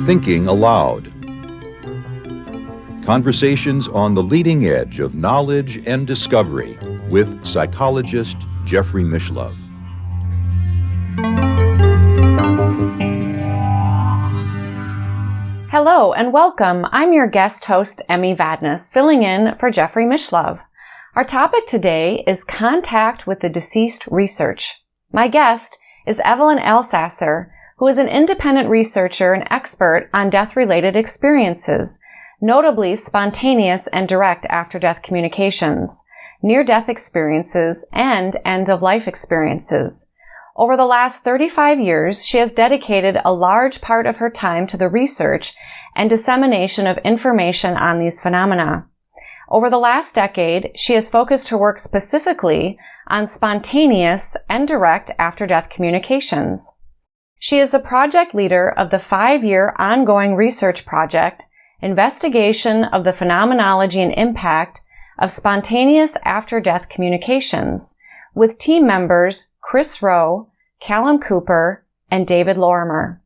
Thinking Aloud. Conversations on the leading edge of knowledge and discovery with psychologist Jeffrey Mishlove. Hello and welcome. I'm your guest host, Emmy Vadnais, filling in for Jeffrey Mishlove. Our topic today is contact with the deceased research. My guest is Evelyn Elsaesser, who is an independent researcher and expert on death-related experiences, notably spontaneous and direct after-death communications, near-death experiences, and end-of-life experiences. Over the last 35 years, she has dedicated a large part of her time to the research and dissemination of information on these phenomena. Over the last decade, she has focused her work specifically on spontaneous and direct after-death communications. She is the project leader of the 5-year ongoing research project, Investigation of the Phenomenology and Impact of Spontaneous After-Death Communications, with team members Chris Rowe, Callum Cooper, and David Lorimer.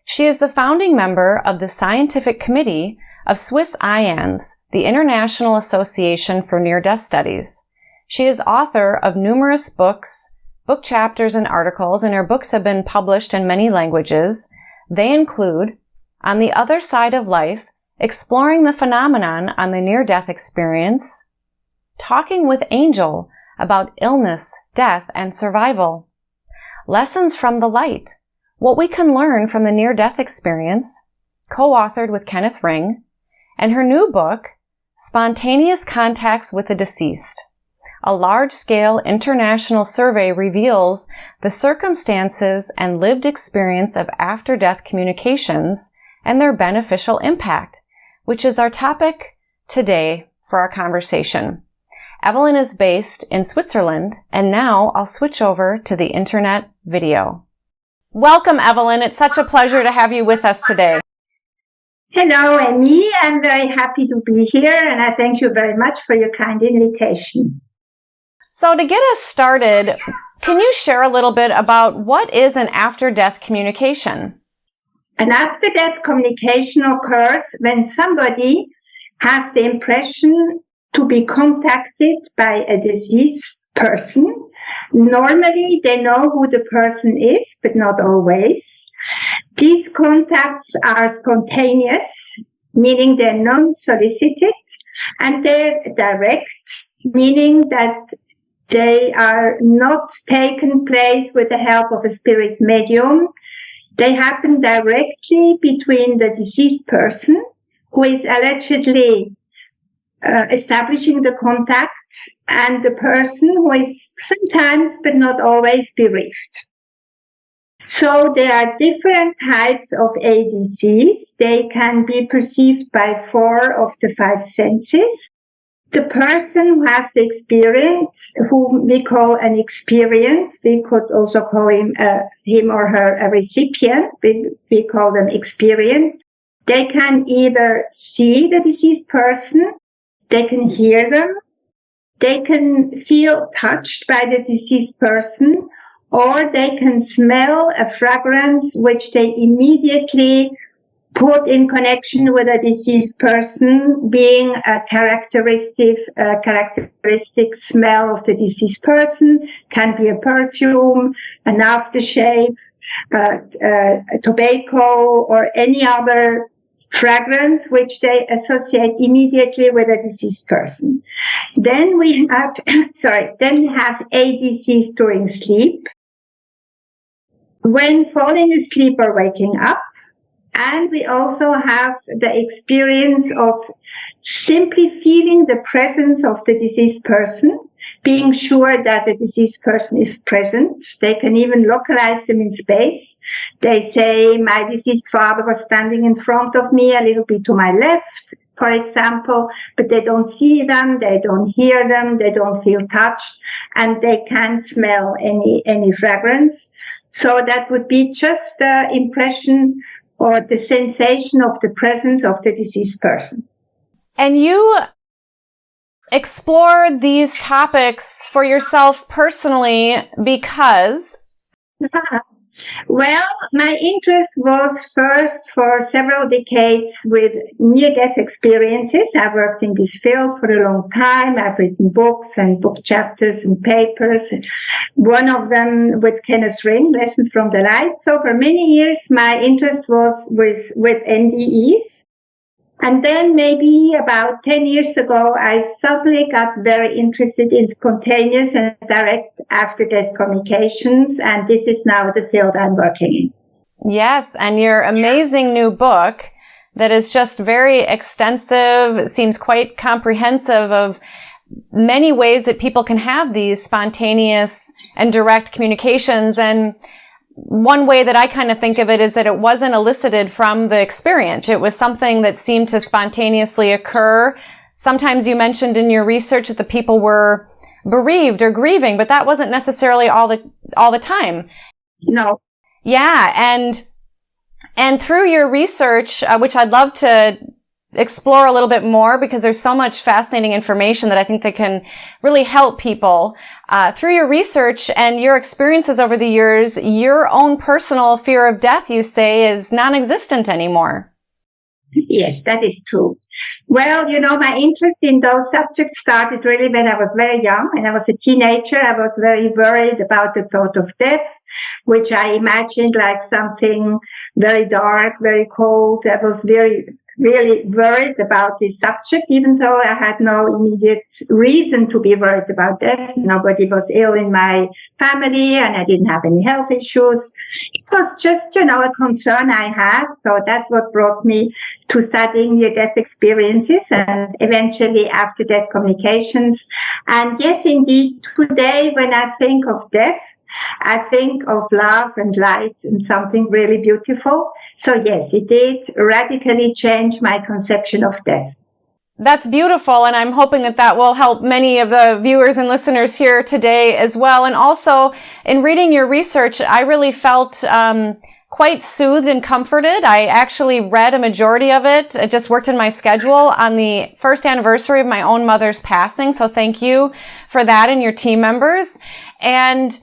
She is the founding member of the Scientific Committee of Swiss IANS, the International Association for Near-Death Studies. She is author of numerous books, book chapters, and articles, and her books have been published in many languages. They include On the Other Side of Life, Exploring the Phenomenon on the Near-Death Experience, Talking with Angel about Illness, Death, and Survival, Lessons from the Light, What We Can Learn from the Near-Death Experience, co-authored with Kenneth Ring, and her new book, Spontaneous Contacts with the Deceased. A large-scale international survey reveals the circumstances and lived experience of after-death communications and their beneficial impact, which is our topic today for our conversation. Evelyn is based in Switzerland, and now I'll switch over to the internet video. Welcome, Evelyn. It's such a pleasure to have you with us today. Hello, Emmy. I'm very happy to be here, and I thank you very much for your kind invitation. So to get us started, can you share a little bit about what is an after-death communication? An after-death communication occurs when somebody has the impression to be contacted by a deceased person. Normally, they know who the person is, but not always. These contacts are spontaneous, meaning they're non-solicited, and they're direct, meaning that they are not taken place with the help of a spirit medium. They happen directly between the deceased person, who is allegedly establishing the contact, and the person who is sometimes but not always bereaved. So there are different types of ADCs. They can be perceived by 4 of the 5 senses. The person who has the experience, whom we call an experient, we could also call him or her a recipient, we call them experient. They can either see the deceased person, they can hear them, they can feel touched by the deceased person, or they can smell a fragrance which they immediately put in connection with a deceased person, being a characteristic smell of the deceased person, can be a perfume, an aftershave, tobacco, or any other fragrance which they associate immediately with a deceased person. Then we have, ADCs during sleep, when falling asleep or waking up. And we also have the experience of simply feeling the presence of the deceased person, being sure that the deceased person is present. They can even localize them in space. They say, my deceased father was standing in front of me, a little bit to my left, for example, but they don't see them, they don't hear them, they don't feel touched, and they can't smell any fragrance. So that would be just the impression or the sensation of the presence of the deceased person. And you explored these topics for yourself personally because Well, my interest was first for several decades with near-death experiences. I worked in this field for a long time. I've written books and book chapters and papers. One of them with Kenneth Ring, Lessons from the Light. So for many years, my interest was with NDEs. And then maybe about 10 years ago, I suddenly got very interested in spontaneous and direct after-death communications. And this is now the field I'm working in. Yes. And your amazing new book that is just very extensive, seems quite comprehensive of many ways that people can have these spontaneous and direct communications. And one way that I kind of think of it is that it wasn't elicited from the experience. It was something that seemed to spontaneously occur. Sometimes you mentioned in your research that the people were bereaved or grieving, but that wasn't necessarily all the time. No. Yeah. And through your research, which I'd love to explore a little bit more because there's so much fascinating information that I think that can really help people. Through your research and your experiences over the years, your own personal fear of death, you say, is non-existent anymore. Yes, that is true. Well, my interest in those subjects started really when I was very young. When I was a teenager, I was very worried about the thought of death, which I imagined like something very dark, very cold. I was really worried about this subject, even though I had no immediate reason to be worried about death. Nobody was ill in my family and I didn't have any health issues. It was just, a concern I had. So that's what brought me to studying near-death experiences and eventually after-death communications. And yes, indeed, today when I think of death, I think of love and light and something really beautiful. So yes, it did radically change my conception of death. That's beautiful. And I'm hoping that will help many of the viewers and listeners here today as well. And also in reading your research, I really felt, quite soothed and comforted. I actually read a majority of it. It just worked in my schedule on the first anniversary of my own mother's passing. So thank you for that and your team members. And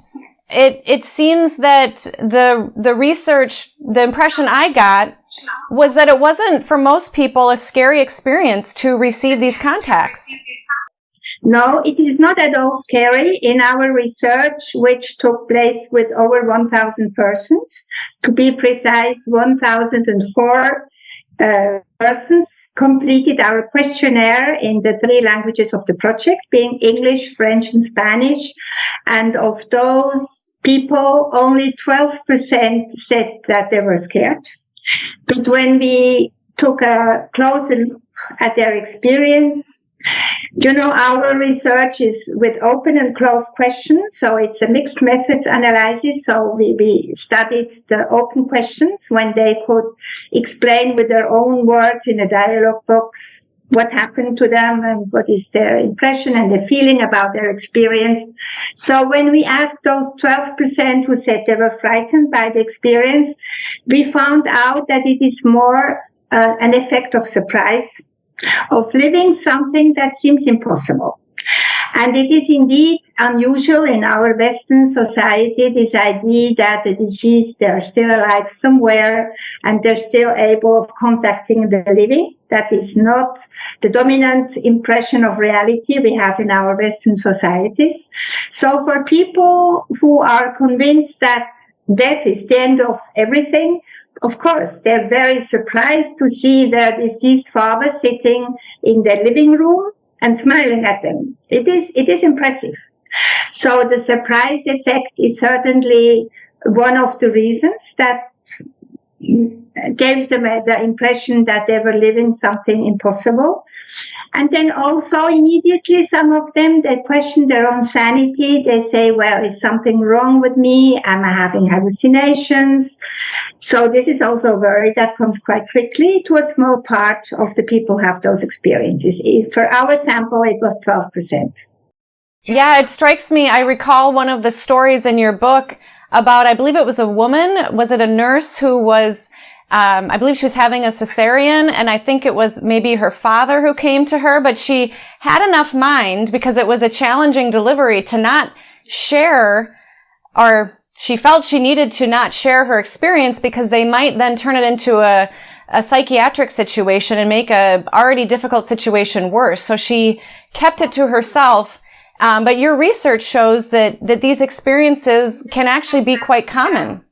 it seems that the research, the impression I got was that it wasn't for most people a scary experience to receive these contacts. No, it is not at all scary. In our research, which took place with over 1,000 persons, to be precise, 1,004 persons completed our questionnaire in the 3 languages of the project, being English, French, and Spanish. And of those people, only 12% said that they were scared. But when we took a closer look at their experience, our research is with open and closed questions, so it's a mixed methods analysis. So we studied the open questions when they could explain with their own words in a dialogue box what happened to them and what is their impression and their feeling about their experience. So when we asked those 12% who said they were frightened by the experience, we found out that it is more an effect of surprise, of living something that seems impossible. And it is indeed unusual in our Western society, this idea that the deceased, they're still alive somewhere and they're still able of contacting the living. That is not the dominant impression of reality we have in our Western societies. So for people who are convinced that death is the end of everything, of course, they're very surprised to see their deceased father sitting in their living room and smiling at them. It is impressive. So the surprise effect is certainly one of the reasons that gave them the impression that they were living something impossible. And then also immediately some of them, they question their own sanity. They say, well, is something wrong with me? Am I having hallucinations? So this is also a worry that comes quite quickly. To a small part of the people have those experiences. For our sample, it was 12%. Yeah, it strikes me. I recall one of the stories in your book about, I believe it was a woman. Was it a nurse who was, I believe she was having a cesarean, and I think it was maybe her father who came to her, but she had enough mind because it was a challenging delivery to not share or she felt she needed to not share her experience because they might then turn it into a psychiatric situation and make a already difficult situation worse. So she kept it to herself. But your research shows that these experiences can actually be quite common.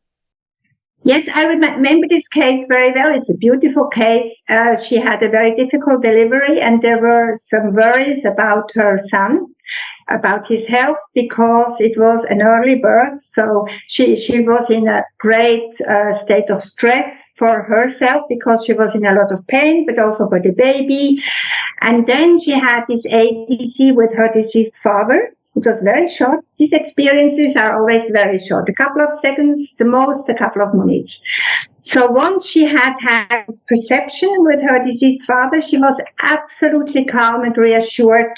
Yes, I remember this case very well. It's a beautiful case. She had a very difficult delivery, and there were some worries about her son, about his health, because it was an early birth. So she was in a great state of stress for herself because she was in a lot of pain, but also for the baby. And then she had this ADC with her deceased father. It was very short. These experiences are always very short, a couple of seconds, the most a couple of minutes. So once she had this perception with her deceased father, she was absolutely calm and reassured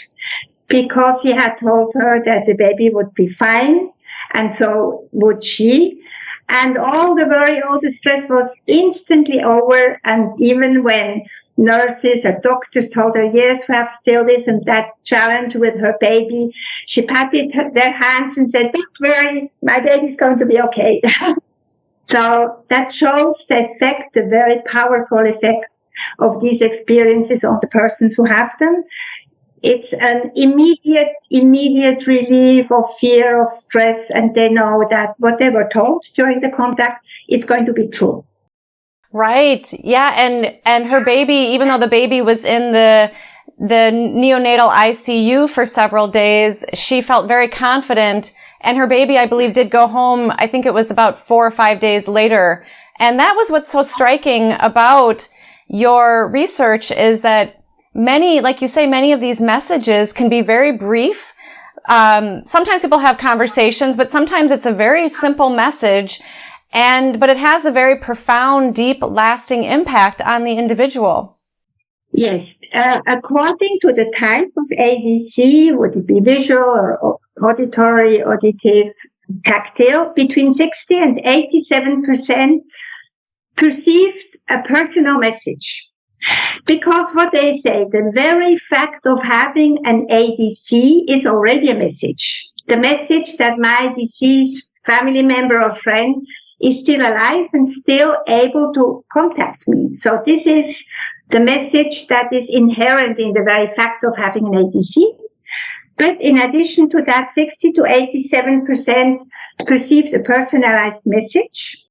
because he had told her that the baby would be fine, and so would she. And all the worry, all the stress was instantly over. And even when nurses or doctors told her, yes, we have still this and that challenge with her baby, she patted their hands and said, don't worry, my baby's going to be okay. So that shows the effect, the very powerful effect of these experiences on the persons who have them. It's an immediate relief of fear, of stress, and they know that what they were told during the contact is going to be true. Right. Yeah. And her baby, even though the baby was in the neonatal ICU for several days, she felt very confident. And her baby, I believe, did go home. I think it was about 4 or 5 days later. And that was what's so striking about your research, is that many, like you say, many of these messages can be very brief. Sometimes people have conversations, but sometimes it's a very simple message. But it has a very profound, deep, lasting impact on the individual. Yes. According to the type of ADC, would it be visual or auditory, auditive, tactile, between 60 and 87% perceived a personal message. Because what they say, the very fact of having an ADC is already a message. The message that my deceased family member or friend is still alive and still able to contact me. So this is the message that is inherent in the very fact of having an ADC. But in addition to that, 60 to 87% perceived a personalized message.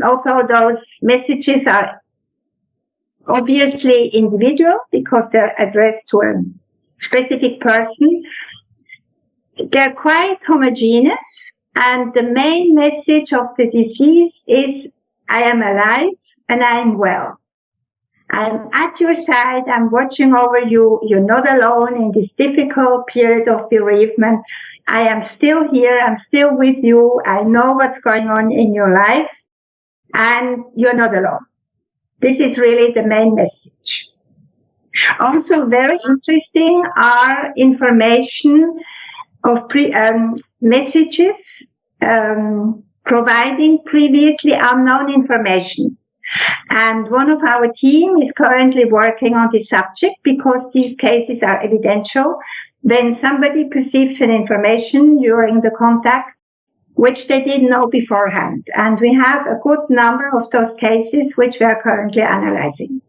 Although those messages are obviously individual because they're addressed to a specific person, they're quite homogeneous. And the main message of the disease is, I am alive and I am well. I'm at your side. I'm watching over you. You're not alone in this difficult period of bereavement. I am still here. I'm still with you. I know what's going on in your life and you're not alone. This is really the main message. Also very interesting are information of messages providing previously unknown information. And one of our team is currently working on this subject because these cases are evidential. When somebody perceives an information during the contact, which they didn't know beforehand. And we have a good number of those cases which we are currently analyzing.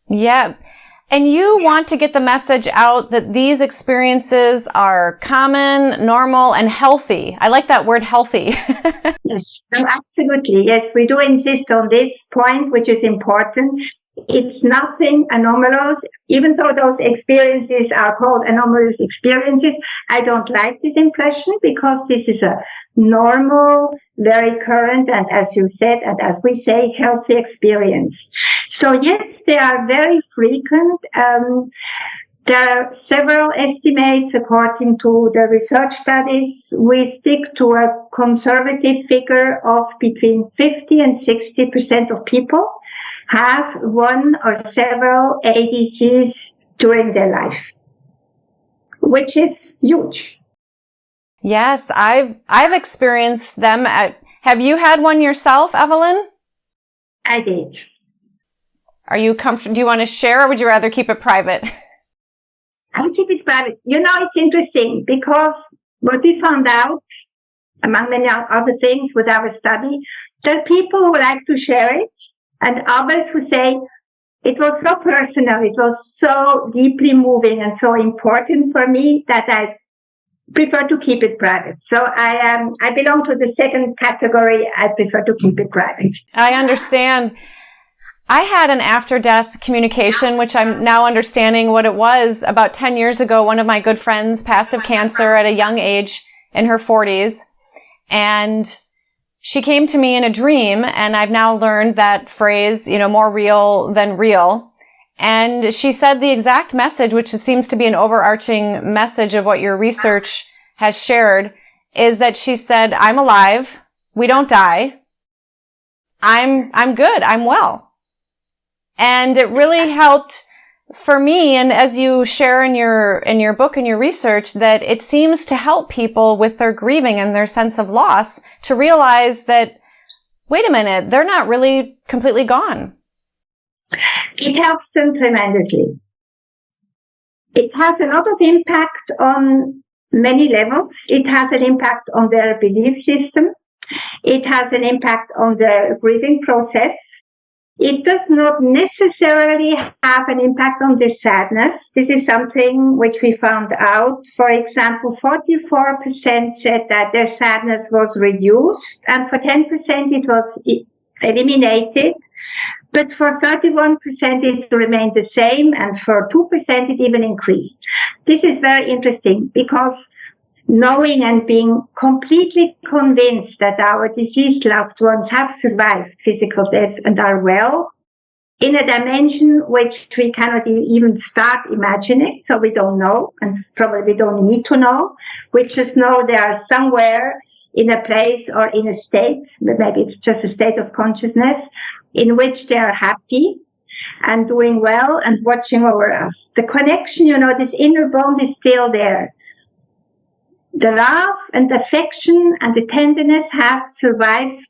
Yeah. And you want to get the message out that these experiences are common, normal, and healthy. I like that word, healthy. Yes, no, absolutely. Yes, we do insist on this point, which is important. It's nothing anomalous. Even though those experiences are called anomalous experiences, I don't like this impression because this is a normal, very current, and as you said, and as we say, healthy experience. So yes, they are very frequent. There are several estimates according to the research studies. We stick to a conservative figure of between 50 and 60% of people have one or several ADCs during their life, which is huge. Yes, I've experienced them. Have you had one yourself, Evelyn? I did. Are you comfortable? Do you want to share, or would you rather keep it private? I'll keep it private. You know, it's interesting because what we found out among many other things with our study. There are people who like to share it, and others who say, it was so personal, it was so deeply moving and so important for me that I prefer to keep it private. So I belong to the second category. I prefer to keep it private. I understand. I had an after-death communication, which I'm now understanding what it was. About 10 years ago, one of my good friends passed of cancer at a young age in her 40s. And she came to me in a dream, and I've now learned that phrase, more real than real. And she said the exact message, which seems to be an overarching message of what your research has shared, is that she said, I'm alive. We don't die. I'm good. I'm well. And it really helped for me, and as you share in your book and your research, that it seems to help people with their grieving and their sense of loss to realize that, wait a minute, they're not really completely gone. It helps them tremendously. It has a lot of impact on many levels. It has an impact on their belief system. It has an impact on the grieving process. It does not necessarily have an impact on their sadness. This is something which we found out. For example, 44% said that their sadness was reduced, and for 10% it was eliminated. But for 31% it remained the same, and for 2% it even increased. This is very interesting because knowing and being completely convinced that our deceased loved ones have survived physical death and are well in a dimension which we cannot even start imagining, so we don't know, and probably don't need to know. We just know they are somewhere in a place or in a state, maybe it's just a state of consciousness, in which they are happy and doing well and watching over us. The connection, this inner bond is still there. The love and the affection and the tenderness have survived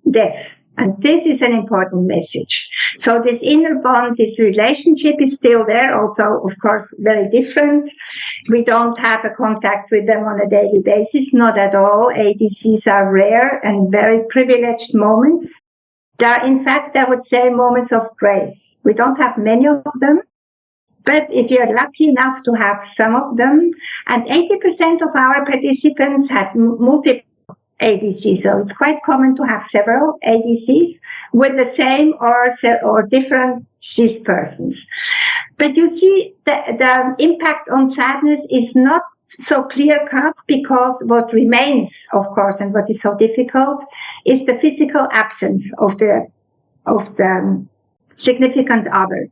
death. And this is an important message. So this inner bond, this relationship is still there, although, of course, very different. We don't have a contact with them on a daily basis, not at all. ADCs are rare and very privileged moments. They are, in fact, I would say, moments of grace. We don't have many of them. But if you're lucky enough to have some of them, and 80% of our participants had multiple ADCs, so it's quite common to have several ADCs with the same or different deceased persons. But you see, the impact on sadness is not so clear-cut, because what remains, of course, and what is so difficult is the physical absence of the significant other.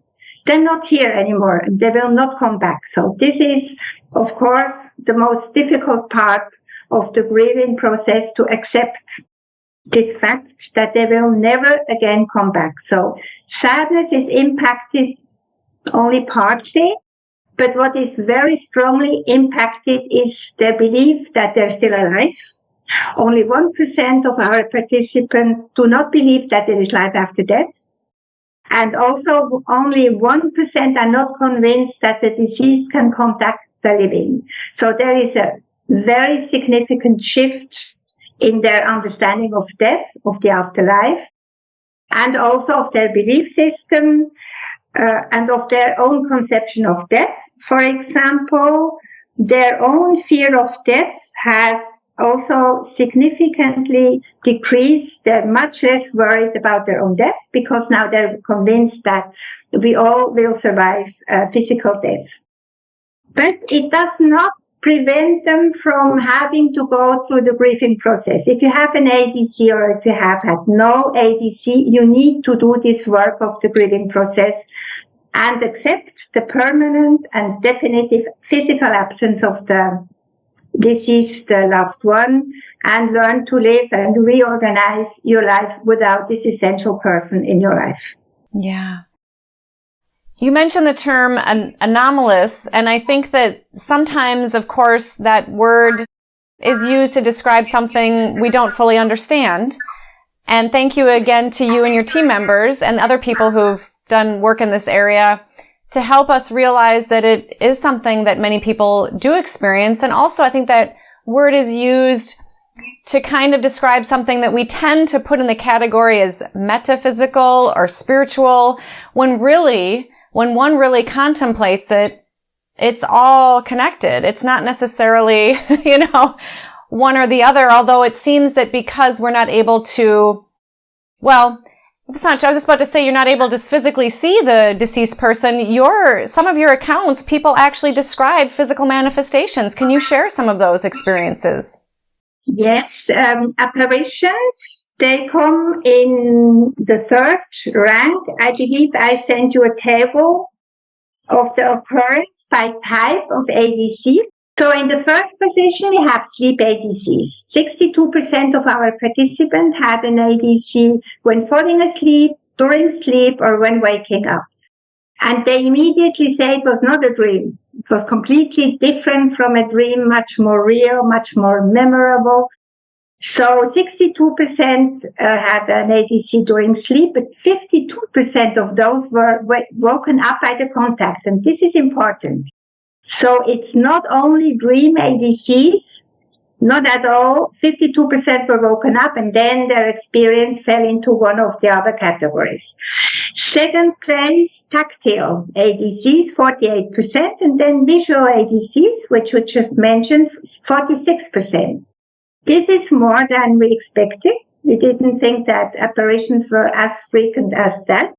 They're not here anymore, and they will not come back. So this is, of course, the most difficult part of the grieving process, to accept this fact that they will never again come back. So sadness is impacted only partly, but what is very strongly impacted is their belief that they're still alive. Only 1% of our participants do not believe that there is life after death. And also only 1% are not convinced that the deceased can contact the living. So there is a very significant shift in their understanding of death, of the afterlife, and also of their belief system, and of their own conception of death. For example, their own fear of death has also significantly decreased. They're much less worried about their own death, because now they're convinced that we all will survive physical death. But it does not prevent them from having to go through the grieving process. If you have an ADC, or if you have had no ADC, you need to do this work of the grieving process and accept the permanent and definitive physical absence of the deceased loved one, and learn to live and reorganize your life without this essential person in your life. Yeah. You mentioned the term anomalous, and I think that sometimes, of course, that word is used to describe something we don't fully understand. And thank you again to you and your team members and other people who've done work in this area to help us realize that it is something that many people do experience. And also, I think that word is used to kind of describe something that we tend to put in the category as metaphysical or spiritual, when one really contemplates it, it's all connected. It's not necessarily, one or the other, although it seems that because we're not able to, well, that's not true. I was just about to say you're not able to physically see the deceased person. Some of your accounts, people actually describe physical manifestations. Can you share some of those experiences? Yes, apparitions, they come in the third rank. I believe I sent you a table of the occurrence by type of ADC. So in the first position, we have sleep ADCs. 62% of our participants had an ADC when falling asleep, during sleep, or when waking up. And they immediately say it was not a dream. It was completely different from a dream, much more real, much more memorable. So 62% had an ADC during sleep, but 52% of those were woken up by the contact. And this is important. So it's not only dream ADCs, not at all. 52% were woken up, and then their experience fell into one of the other categories. Second place, tactile ADCs, 48%, and then visual ADCs, which we just mentioned, 46%. This is more than we expected. We didn't think that apparitions were as frequent as that.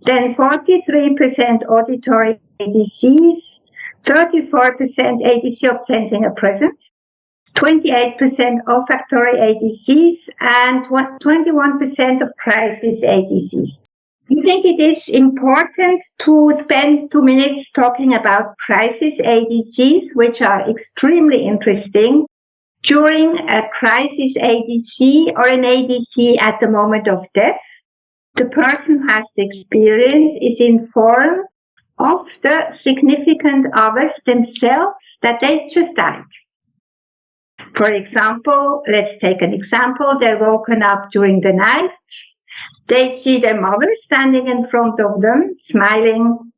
Then 43% auditory ADCs, 34% ADC of sensing a presence, 28% olfactory ADCs, and 21% of crisis ADCs. I think it is important to spend 2 minutes talking about crisis ADCs, which are extremely interesting. During a crisis ADC or an ADC at the moment of death, the person who has the experience is informed of the significant others themselves that they just died. For example, let's take an example. They're woken up during the night. They see their mother standing in front of them, smiling,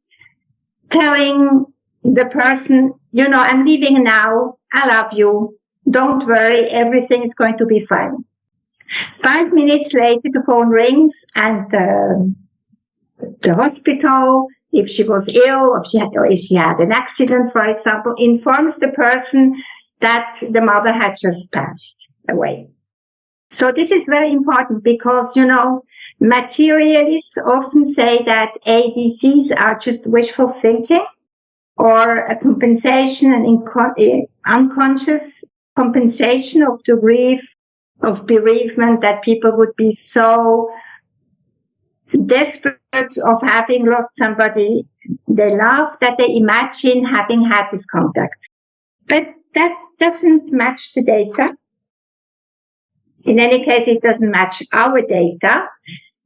telling the person, I'm leaving now. I love you. Don't worry. Everything is going to be fine. 5 minutes later, the phone rings and the hospital, if she was ill, or if she had an accident, for example, informs the person that the mother had just passed away. So this is very important because, materialists often say that ADCs are just wishful thinking or a compensation, an unconscious compensation of the grief, of bereavement, that people would be so desperate of having lost somebody they love that they imagine having had this contact. But that doesn't match the data. In any case, it doesn't match our data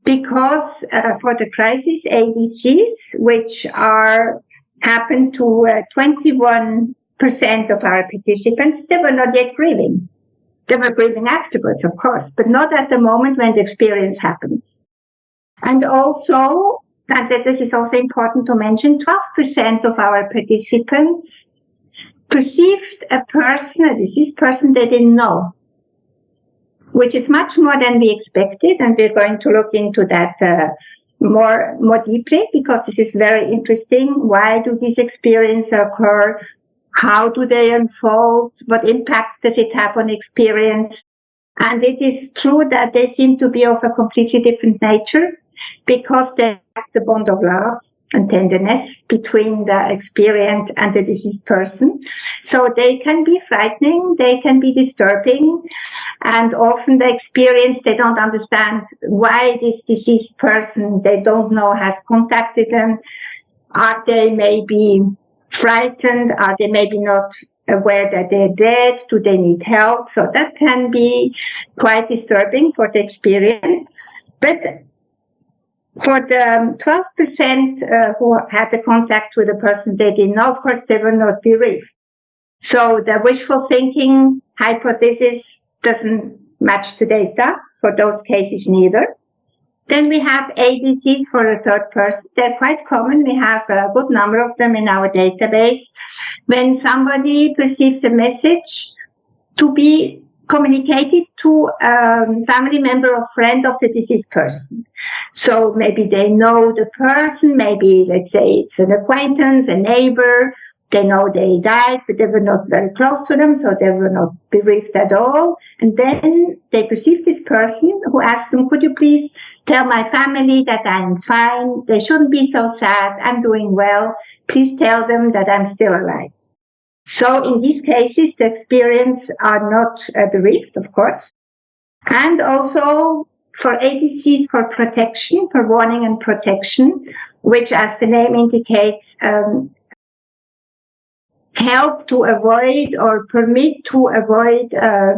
because for the crisis ADCs, which happen to 21% of our participants, they were not yet grieving. They were grieving afterwards, of course, but not at the moment when the experience happened. And also, and this is also important to mention, 12% of our participants perceived a deceased person they didn't know, which is much more than we expected. And we're going to look into that more deeply because this is very interesting. Why do these experiences occur? How do they unfold? What impact does it have on experience? And it is true that they seem to be of a completely different nature because they have the bond of love and tenderness between the experienced and the deceased person. So they can be frightening, they can be disturbing, and often the experience, they don't understand why this deceased person they don't know has contacted them. Are they maybe frightened? Are they maybe not aware that they're dead? Do they need help? So that can be quite disturbing for the experience. But for the 12% who had the contact with a person they didn't know, of course, they were not bereaved. So the wishful thinking hypothesis doesn't match the data for those cases neither. Then we have ADCs for the third person. They're quite common. We have a good number of them in our database. When somebody perceives a message to be communicated to a family member or friend of the deceased person. So maybe they know the person, maybe let's say it's an acquaintance, a neighbor. They know they died, but they were not very close to them, so they were not bereaved at all. And then they perceive this person who asked them, could you please tell my family that I'm fine? They shouldn't be so sad. I'm doing well. Please tell them that I'm still alive. So in these cases, the experience are not bereaved, of course. And also for ADCs, for protection, for warning and protection, which, as the name indicates, help to avoid or permit to avoid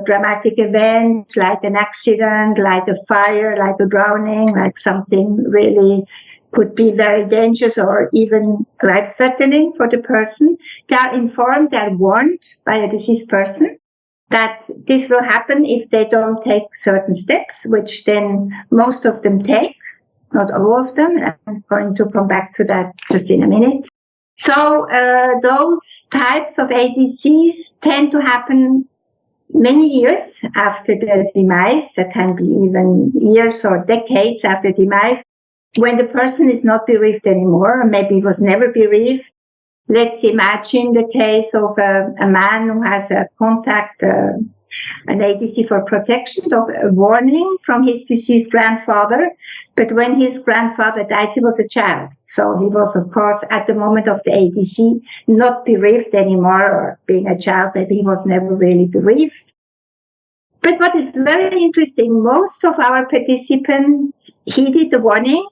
dramatic events like an accident, like a fire, like a drowning, like something really could be very dangerous or even life-threatening for the person. They are informed, they are warned by a deceased person that this will happen if they don't take certain steps, which then most of them take, not all of them. I'm going to come back to that just in a minute. So those types of ADCs tend to happen many years after the demise. That can be even years or decades after demise, when the person is not bereaved anymore, or maybe was never bereaved. Let's imagine the case of a man who has a contact, an ADC for protection, of a warning from his deceased grandfather. But when his grandfather died, he was a child. So he was, of course, at the moment of the ADC, not bereaved anymore, or being a child, maybe he was never really bereaved. But what is very interesting, most of our participants heeded the warning.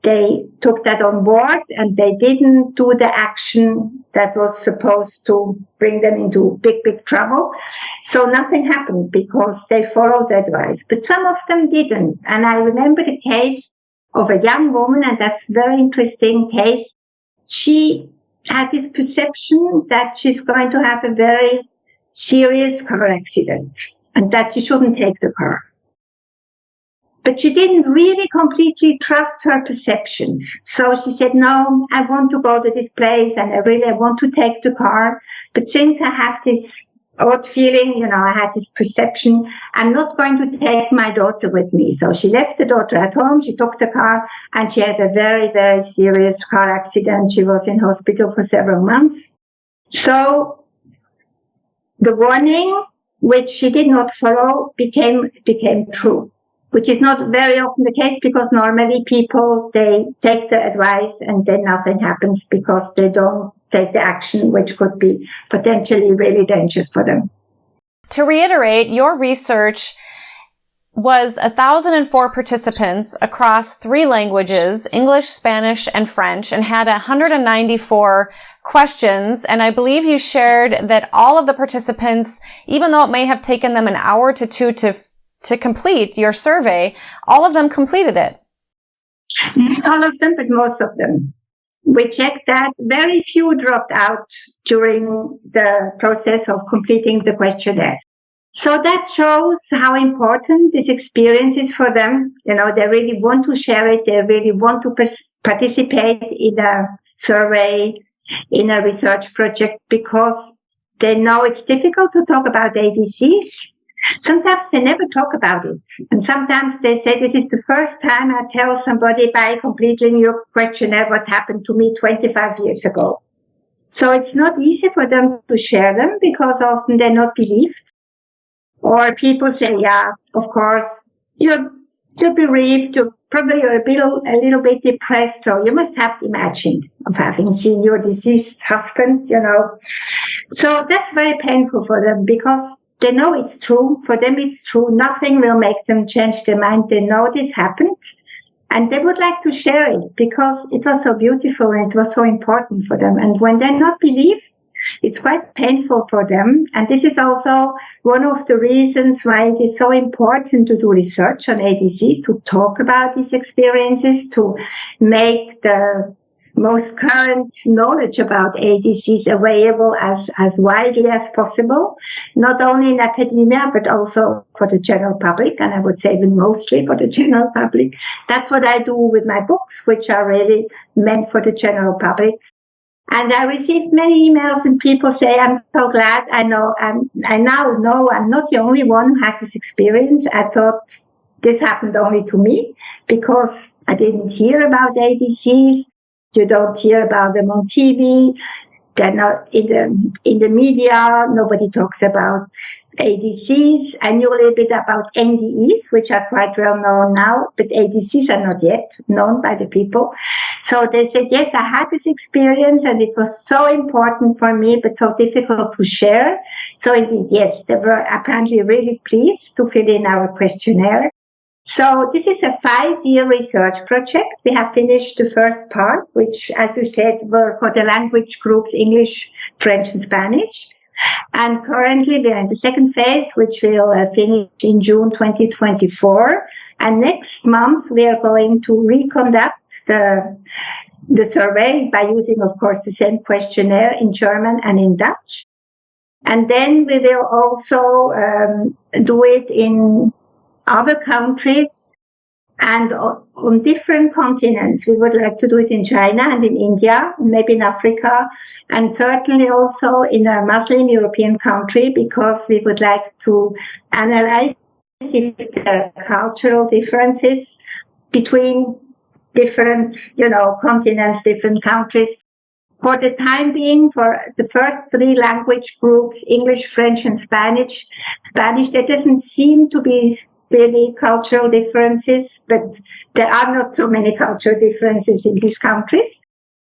They took that on board and they didn't do the action that was supposed to bring them into big, big trouble. So nothing happened because they followed the advice. But some of them didn't. And I remember the case of a young woman, and that's a very interesting case. She had this perception that she's going to have a very serious car accident and that she shouldn't take the car. But she didn't really completely trust her perceptions. So she said, no, I want to go to this place and I want to take the car. But since I have this odd feeling, I had this perception, I'm not going to take my daughter with me. So she left the daughter at home, she took the car, and she had a very, very serious car accident. She was in hospital for several months. So the warning, which she did not follow, became true. Which is not very often the case, because normally people, they take the advice and then nothing happens because they don't take the action, which could be potentially really dangerous for them. To reiterate, your research was 1,004 participants across 3 languages, English, Spanish, and French, and had 194 questions. And I believe you shared that all of the participants, even though it may have taken them an hour to 2 to complete your survey, all of them completed it. Not all of them, but most of them. We checked that. Very few dropped out during the process of completing the questionnaire. So that shows how important this experience is for them. They really want to share it. They really want to participate in a survey, in a research project, because they know it's difficult to talk about ADCs. Sometimes they never talk about it. And sometimes they say, this is the first time I tell somebody by completing your questionnaire what happened to me 25 years ago. So it's not easy for them to share them because often they're not believed. Or people say, yeah, of course, you're bereaved, you're probably a little bit depressed, so you must have imagined of having seen your deceased husband, So that's very painful for them because they know it's true. For them, it's true. Nothing will make them change their mind. They know this happened. And they would like to share it because it was so beautiful and it was so important for them. And when they're not believed, it's quite painful for them. And this is also one of the reasons why it is so important to do research on ADCs, to talk about these experiences, to make the most current knowledge about ADCs available as widely as possible, not only in academia, but also for the general public. And I would say even mostly for the general public. That's what I do with my books, which are really meant for the general public. And I received many emails and people say, I'm so glad I now know I'm not the only one who had this experience. I thought this happened only to me because I didn't hear about ADCs. You don't hear about them on TV. They're not in the media. Nobody talks about ADCs. I knew a little bit about NDEs, which are quite well known now, but ADCs are not yet known by the people. So they said, yes, I had this experience and it was so important for me, but so difficult to share. So indeed, yes, they were apparently really pleased to fill in our questionnaire. So this is a 5-year research project. We have finished the first part, which, as you said, were for the language groups English, French, and Spanish. And currently we're in the second phase, which will finish in June 2024. And next month we are going to reconduct the survey by using, of course, the same questionnaire in German and in Dutch. And then we will also do it in other countries and on different continents. We would like to do it in China and in India, maybe in Africa, and certainly also in a Muslim European country, because we would like to analyze if there are cultural differences between different, continents, different countries. For the time being, for the first 3 language groups, English, French, and Spanish, there doesn't seem to be really cultural differences, but there are not so many cultural differences in these countries.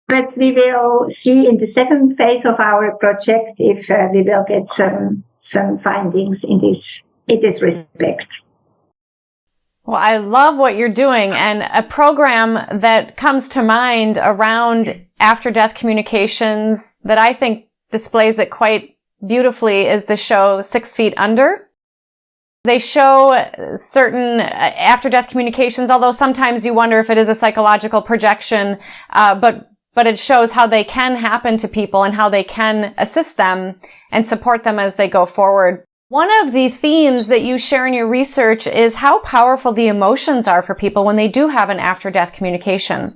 But we will see in the second phase of our project if we will get some findings in this respect. Well, I love what you're doing, and a program that comes to mind around after-death communications that I think displays it quite beautifully is the show 6 Feet Under. They show certain after-death communications, although sometimes you wonder if it is a psychological projection, but it shows how they can happen to people and how they can assist them and support them as they go forward. One of the themes that you share in your research is how powerful the emotions are for people when they do have an after-death communication.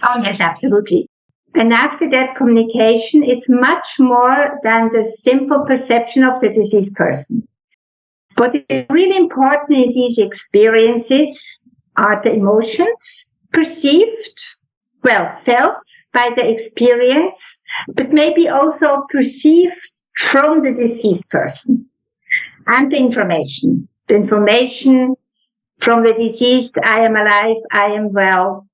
Oh, yes, absolutely. An after-death communication is much more than the simple perception of the deceased person. What is really important in these experiences are the emotions perceived, felt by the experience, but maybe also perceived from the deceased person. And the information. The information from the deceased, I am alive, I am well.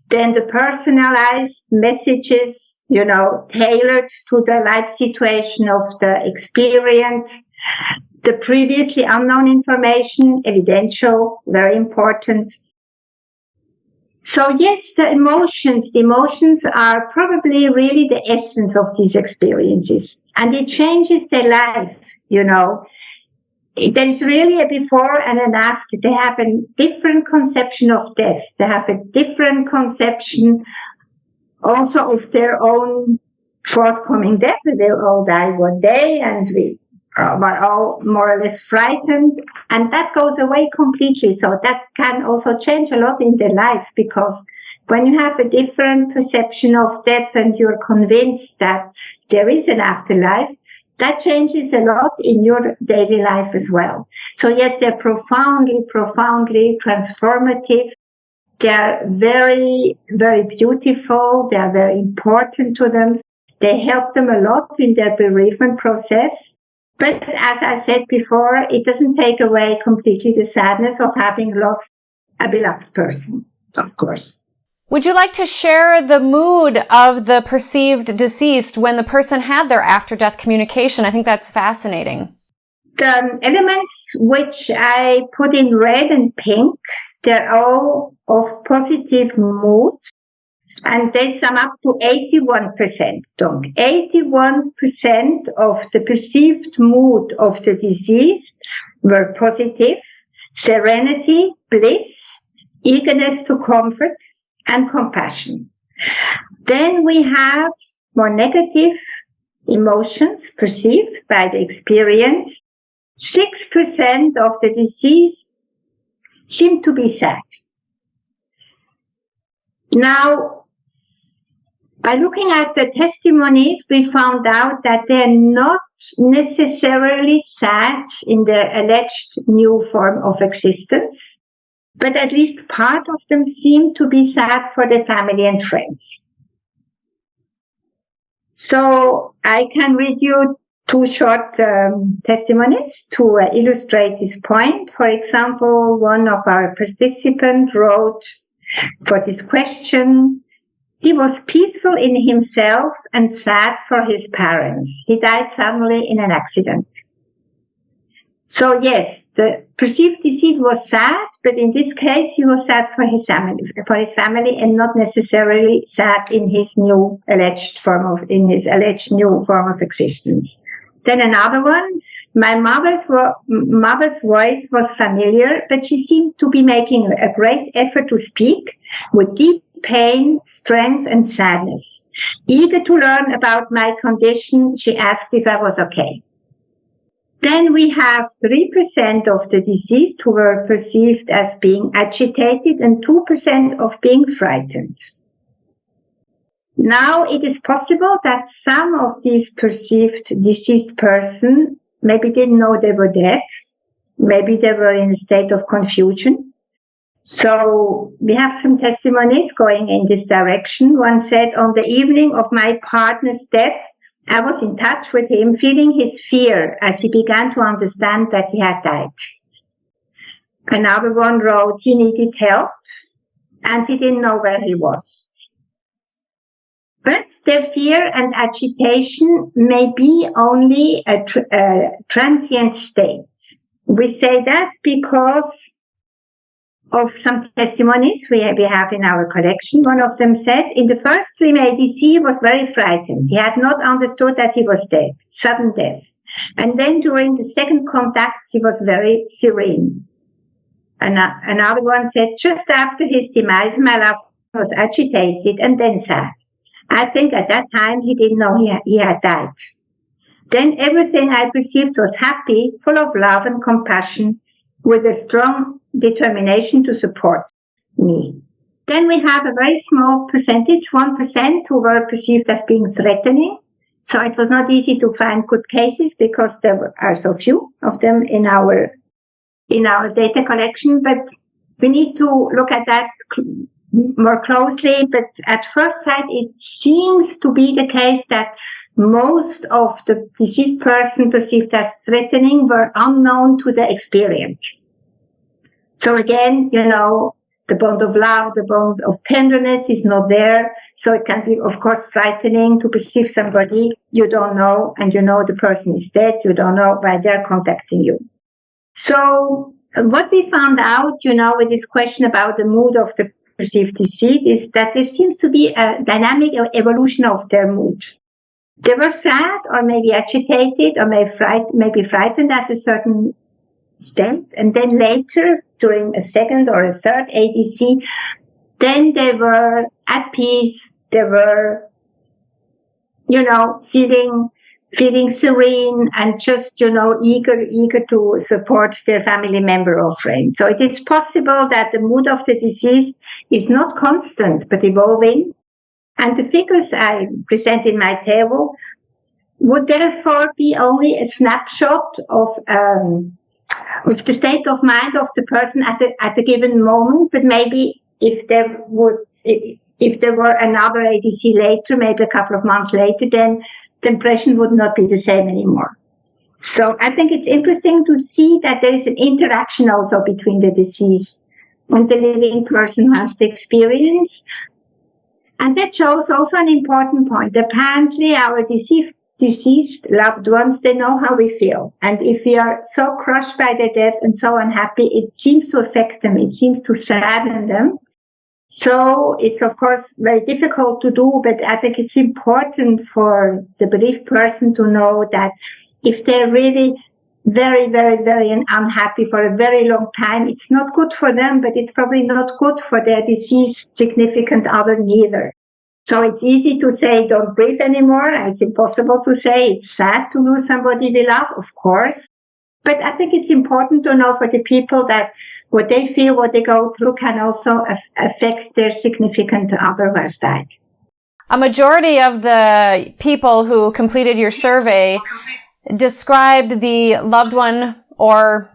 Then the personalized messages, tailored to the life situation of the experienced. The previously unknown information, evidential, very important. So yes, the emotions are probably really the essence of these experiences. And it changes their life, There is really a before and an after. They have a different conception of death. They have a different conception also of their own forthcoming death. We will all die one day, and we are all more or less frightened, and that goes away completely. So that can also change a lot in their life, because when you have a different perception of death and you're convinced that there is an afterlife, that changes a lot in your daily life as well. So yes, they're profoundly transformative. They're very, very beautiful. They're very important to them. They help them a lot in their bereavement process. But as I said before, it doesn't take away completely the sadness of having lost a beloved person, of course. Would you like to share the mood of the perceived deceased when the person had their after-death communication? I think that's fascinating. The elements which I put in red and pink, they're all of positive mood. And they sum up to 81%. 81% of the perceived mood of the deceased were positive, serenity, bliss, eagerness to comfort, and compassion. Then we have more negative emotions perceived by the experience. 6% of the deceased seem to be sad. Now, By looking at the testimonies, we found out that they're not necessarily sad in their alleged new form of existence, but at least part of them seem to be sad for their family and friends. So I can read you two short testimonies to illustrate this point. For example, one of our participants wrote for this question, he was peaceful in himself and sad for his parents. He died suddenly in an accident. So yes, the perceived deceased was sad, but in this case, he was sad for his family, and not necessarily sad in his alleged new form of existence. Then another one, my mother's voice was familiar, but she seemed to be making a great effort to speak with deep pain, strength, and sadness. Eager to learn about my condition, she asked if I was okay. Then we have 3% of the deceased who were perceived as being agitated and 2% of being frightened. Now it is possible that some of these perceived deceased persons maybe didn't know they were dead. Maybe they were in a state of confusion. So we have some testimonies going in this direction. One said, on the evening of my partner's death, I was in touch with him, feeling his fear as he began to understand that he had died. Another one wrote he needed help and he didn't know where he was. But their fear and agitation may be only a transient state. We say that because of some testimonies we have in our collection. One of them said, in the first dream ADC, he was very frightened. He had not understood that he was dead, sudden death. And then during the second contact, he was very serene. Another one said, just after his demise, my love was agitated and then sad. I think at that time he didn't know he had died. Then everything I perceived was happy, full of love and compassion, with a strong determination to support me. Then we have a very small percentage, 1%, who were perceived as being threatening. So it was not easy to find good cases because there are so few of them in our data collection. But we need to look at that more closely. But at first sight, it seems to be the case that most of the deceased person perceived as threatening were unknown to the experient. So again, the bond of love, the bond of tenderness is not there. So it can be, of course, frightening to perceive somebody you don't know, and the person is dead. You don't know why they're contacting you. So what we found out, with this question about the mood of the perceived deceased is that there seems to be a dynamic evolution of their mood. They were sad or maybe agitated or maybe frightened at a certain state, and then later, during a second or a third ADC, then they were at peace. They were, feeling serene and just, eager to support their family member or friend. So it is possible that the mood of the deceased is not constant but evolving. And the figures I present in my table would therefore be only a snapshot of the state of mind of the person at a given moment. But maybe if there were another ADC later, maybe a couple of months later, then the impression would not be the same anymore. So I think it's interesting to see that there is an interaction also between the deceased and the living person who has the experience. And that shows also an important point. Apparently, our deceased loved ones, they know how we feel. And if we are so crushed by their death and so unhappy, it seems to affect them. It seems to sadden them. So it's, of course, very difficult to do, but I think it's important for the bereaved person to know that if they're really very, very, very unhappy for a very long time, it's not good for them, but it's probably not good for their deceased significant other neither. So it's easy to say, don't grieve anymore. It's impossible to say it's sad to lose somebody we love, of course. But I think it's important to know for the people that what they feel, what they go through can also affect their significant other who has died. a majority of the people who completed your survey described the loved one or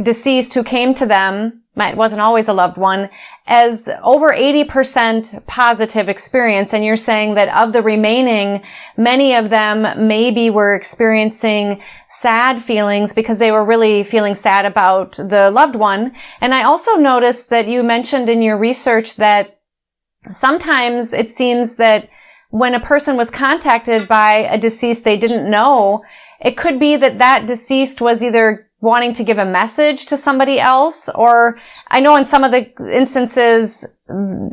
deceased who came to them, it wasn't always a loved one, as over 80% positive experience. And you're saying that of the remaining, many of them maybe were experiencing sad feelings because they were really feeling sad about the loved one. And I also noticed that you mentioned in your research that sometimes it seems that when a person was contacted by a deceased they didn't know, it could be that that deceased was either wanting to give a message to somebody else, or I know in some of the instances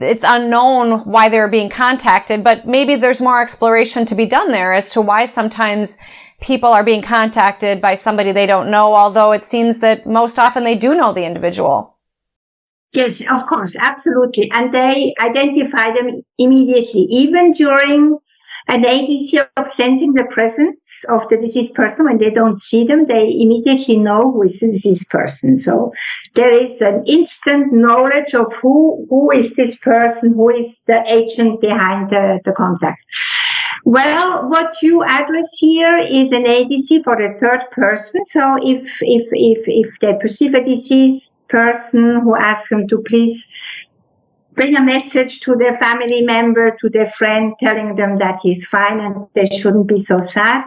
it's unknown why they're being contacted, but maybe there's more exploration to be done there as to why sometimes people are being contacted by somebody they don't know, although it seems that most often they do know the individual. Yes, of course, absolutely. And they identify them immediately, even during an ADC of sensing the presence of the deceased person. When they don't see them, they immediately know who is the deceased person. So there is an instant knowledge of who is this person, who is the agent behind the contact. Well, what you address here is an ADC for the third person. So if they perceive a deceased person who asks them to please bring a message to their family member, to their friend, telling them that he's fine and they shouldn't be so sad.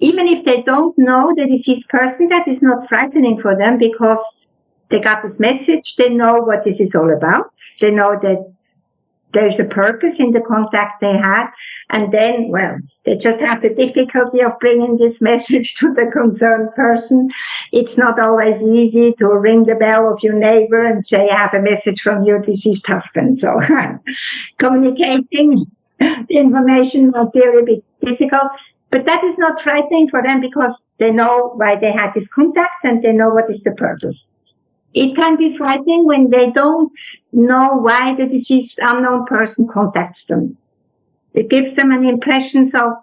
Even if they don't know the deceased person, that is not frightening for them because they got this message. They know what this is all about. They know that there's a purpose in the contact they had. And then, well, they just have the difficulty of bringing this message to the concerned person. It's not always easy to ring the bell of your neighbor and say, I have a message from your deceased husband. So communicating the information will be a little bit difficult. But that is not frightening for them because they know why they had this contact and they know what is the purpose. It can be frightening when they don't know why the deceased unknown person contacts them. It gives them an impression of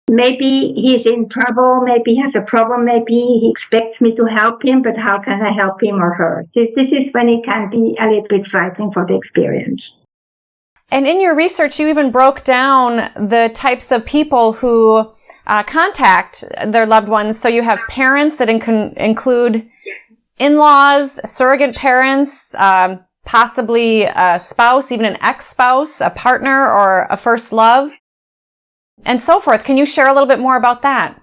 maybe he's in trouble, maybe he has a problem, maybe he expects me to help him, but how can I help him or her? This is when it can be a little bit frightening for the experience. And in your research, you even broke down the types of people who contact their loved ones. So you have parents that include in-laws, surrogate parents, possibly a spouse, even an ex-spouse, a partner, or a first love, and so forth. Can you share a little bit more about that?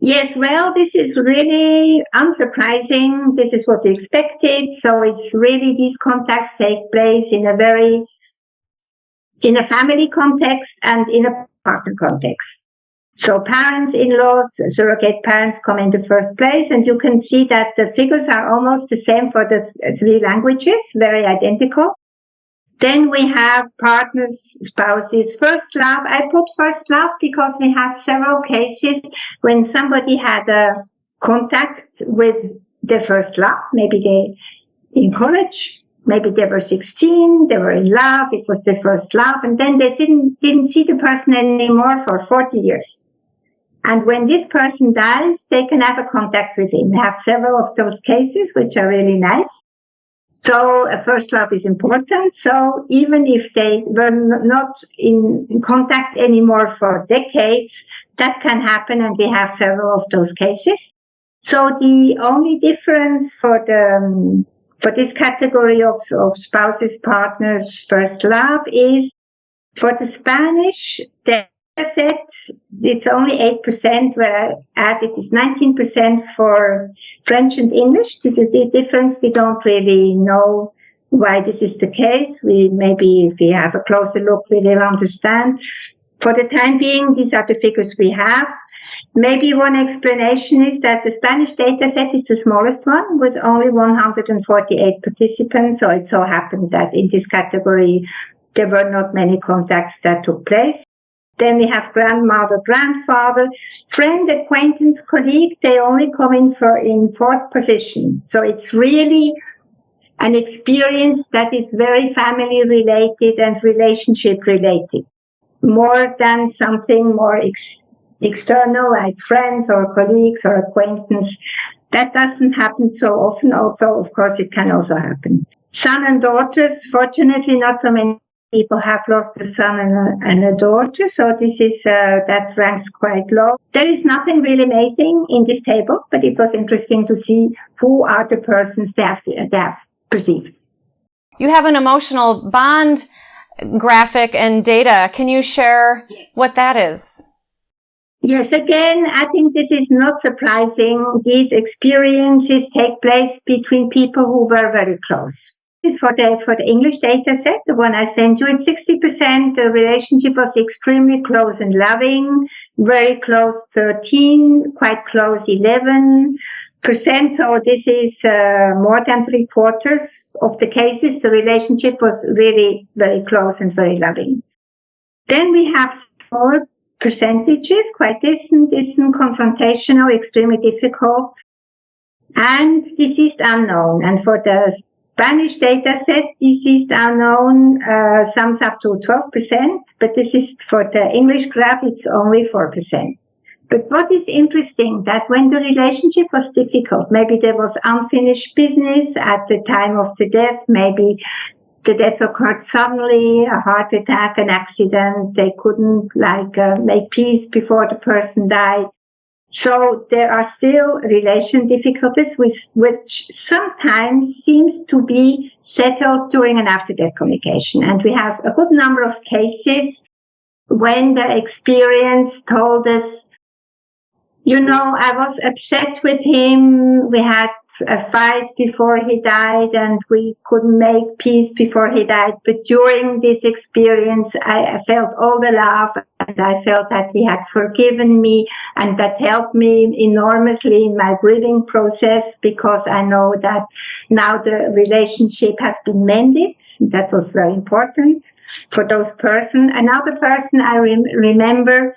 Yes, well, this is really unsurprising. This is what we expected. So it's really these contacts take place in a family context and in a partner context. So parents, in-laws, surrogate parents come in the first place, and you can see that the figures are almost the same for the three languages, very identical. Then we have partners, spouses, first love. I put first love because we have several cases when somebody had a contact with their first love. Maybe they in college, maybe they were 16, they were in love, it was their first love, and then they didn't see the person anymore for 40 years. And when this person dies, they can have a contact with him. We have several of those cases, which are really nice. So a first love is important. So even if they were not in contact anymore for decades, that can happen, and we have several of those cases. So the only difference for this category of spouses, partners, first love is for the Spanish, set, it's only 8%, whereas it is 19% for French and English. This is the difference. We don't really know why this is the case. Maybe if we have a closer look, we will understand. For the time being, these are the figures we have. Maybe one explanation is that the Spanish data set is the smallest one with only 148 participants. So it so happened that in this category, there were not many contacts that took place. Then we have grandmother, grandfather, friend, acquaintance, colleague. They only come in fourth position. So it's really an experience that is very family related and relationship related, more than something more external like friends or colleagues or acquaintance. That doesn't happen so often, although of course it can also happen. Son and daughters, fortunately not so many people have lost a son and a daughter, so this is that ranks quite low. There is nothing really amazing in this table, but it was interesting to see who are the persons they have perceived. You have an emotional bond graphic and data. Can you share what that is? Yes, again, I think this is not surprising. These experiences take place between people who were very close. This for the English data set, the one I sent you, it's 60%. The relationship was extremely close and loving, very close 13, quite close 11%. So this is more than 3/4 of the cases. The relationship was really very close and very loving. Then we have smaller percentages, quite distant, confrontational, extremely difficult, and deceased unknown. And for the Spanish data set, deceased unknown sums up to 12%, but this is for the English graph, it's only 4%. But what is interesting, that when the relationship was difficult, maybe there was unfinished business at the time of the death, maybe the death occurred suddenly, a heart attack, an accident, they couldn't make peace before the person died. So there are still relation difficulties which sometimes seems to be settled during and after death communication. And we have a good number of cases when the experience told us, I was upset with him. We had a fight before he died and we couldn't make peace before he died. But during this experience, I felt all the love and I felt that he had forgiven me, and that helped me enormously in my grieving process, because I know that now the relationship has been mended. That was very important for those person. Another person I remember,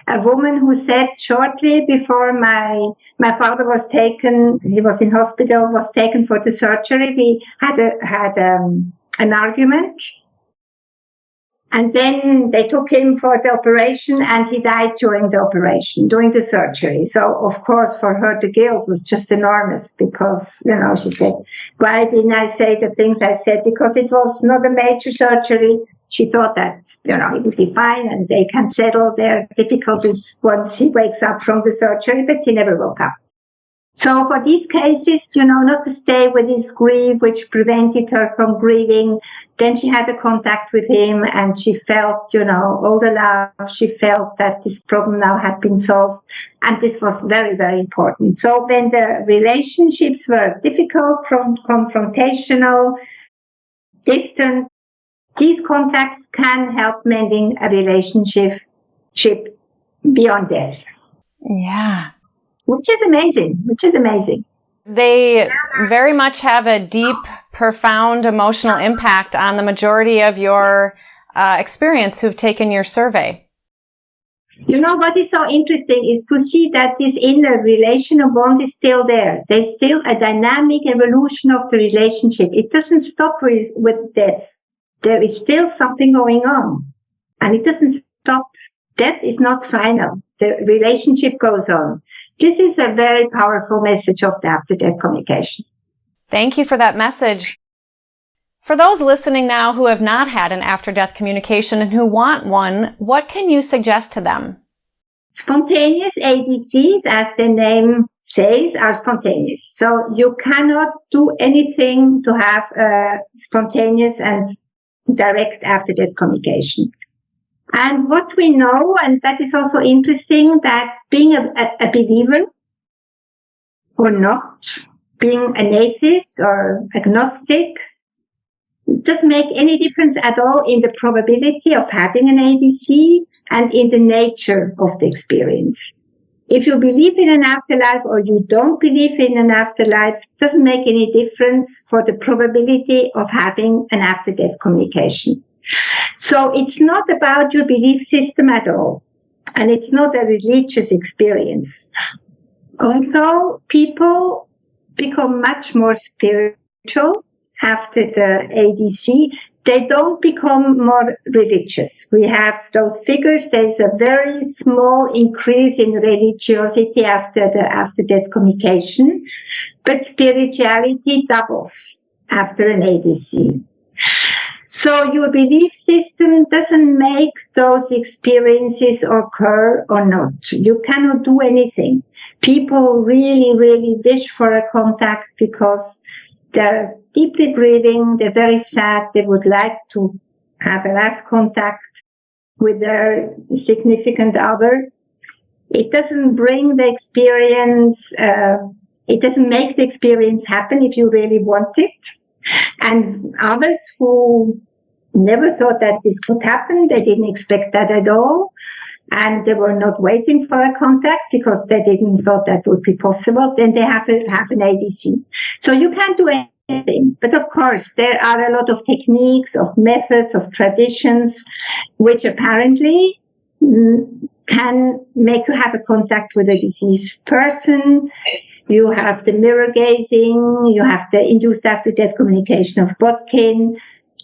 a woman who said shortly before my father was taken, he was in hospital, was taken for the surgery. We had an argument, and then they took him for the operation, and he died during the operation, during the surgery. So of course for her the guilt was just enormous, because she said, why didn't I say the things I said? Because it was not a major surgery. She thought that, it would be fine and they can settle their difficulties once he wakes up from the surgery, but he never woke up. So for these cases, not to stay with his grief, which prevented her from grieving, then she had a contact with him and she felt, all the love. She felt that this problem now had been solved. And this was very, very important. So when the relationships were difficult, confrontational, distant, these contacts can help mending a relationship beyond death. Yeah. Which is amazing. They very much have a deep, profound emotional impact on the majority of your experience who've taken your survey. What is so interesting is to see that this inner relational bond is still there. There's still a dynamic evolution of the relationship. It doesn't stop with death. There is still something going on, and it doesn't stop. Death is not final. The relationship goes on. This is a very powerful message of the after-death communication. Thank you for that message. For those listening now who have not had an after-death communication and who want one, what can you suggest to them? Spontaneous ADCs, as the name says, are spontaneous. So you cannot do anything to have spontaneous and direct after-death communication. And what we know, and that is also interesting, that being a believer or not, being an atheist or agnostic, doesn't make any difference at all in the probability of having an ADC and in the nature of the experience. If you believe in an afterlife or you don't believe in an afterlife, doesn't make any difference for the probability of having an after-death communication. So it's not about your belief system at all, and it's not a religious experience. Although people become much more spiritual after the ADC, they don't become more religious. We have those figures. There's a very small increase in religiosity after death communication, but spirituality doubles after an ADC. So your belief system doesn't make those experiences occur or not. You cannot do anything. People really, really wish for a contact because they're deeply grieving, they're very sad, they would like to have a last contact with their significant other. It doesn't bring the experience, it doesn't make the experience happen if you really want it. And others who never thought that this could happen, they didn't expect that at all. And they were not waiting for a contact because they didn't thought that would be possible. Then they have an ADC. So you can't do anything. But of course, there are a lot of techniques, of methods, of traditions, which apparently can make you have a contact with a deceased person. You have the mirror gazing, you have the induced after-death communication of Botkin.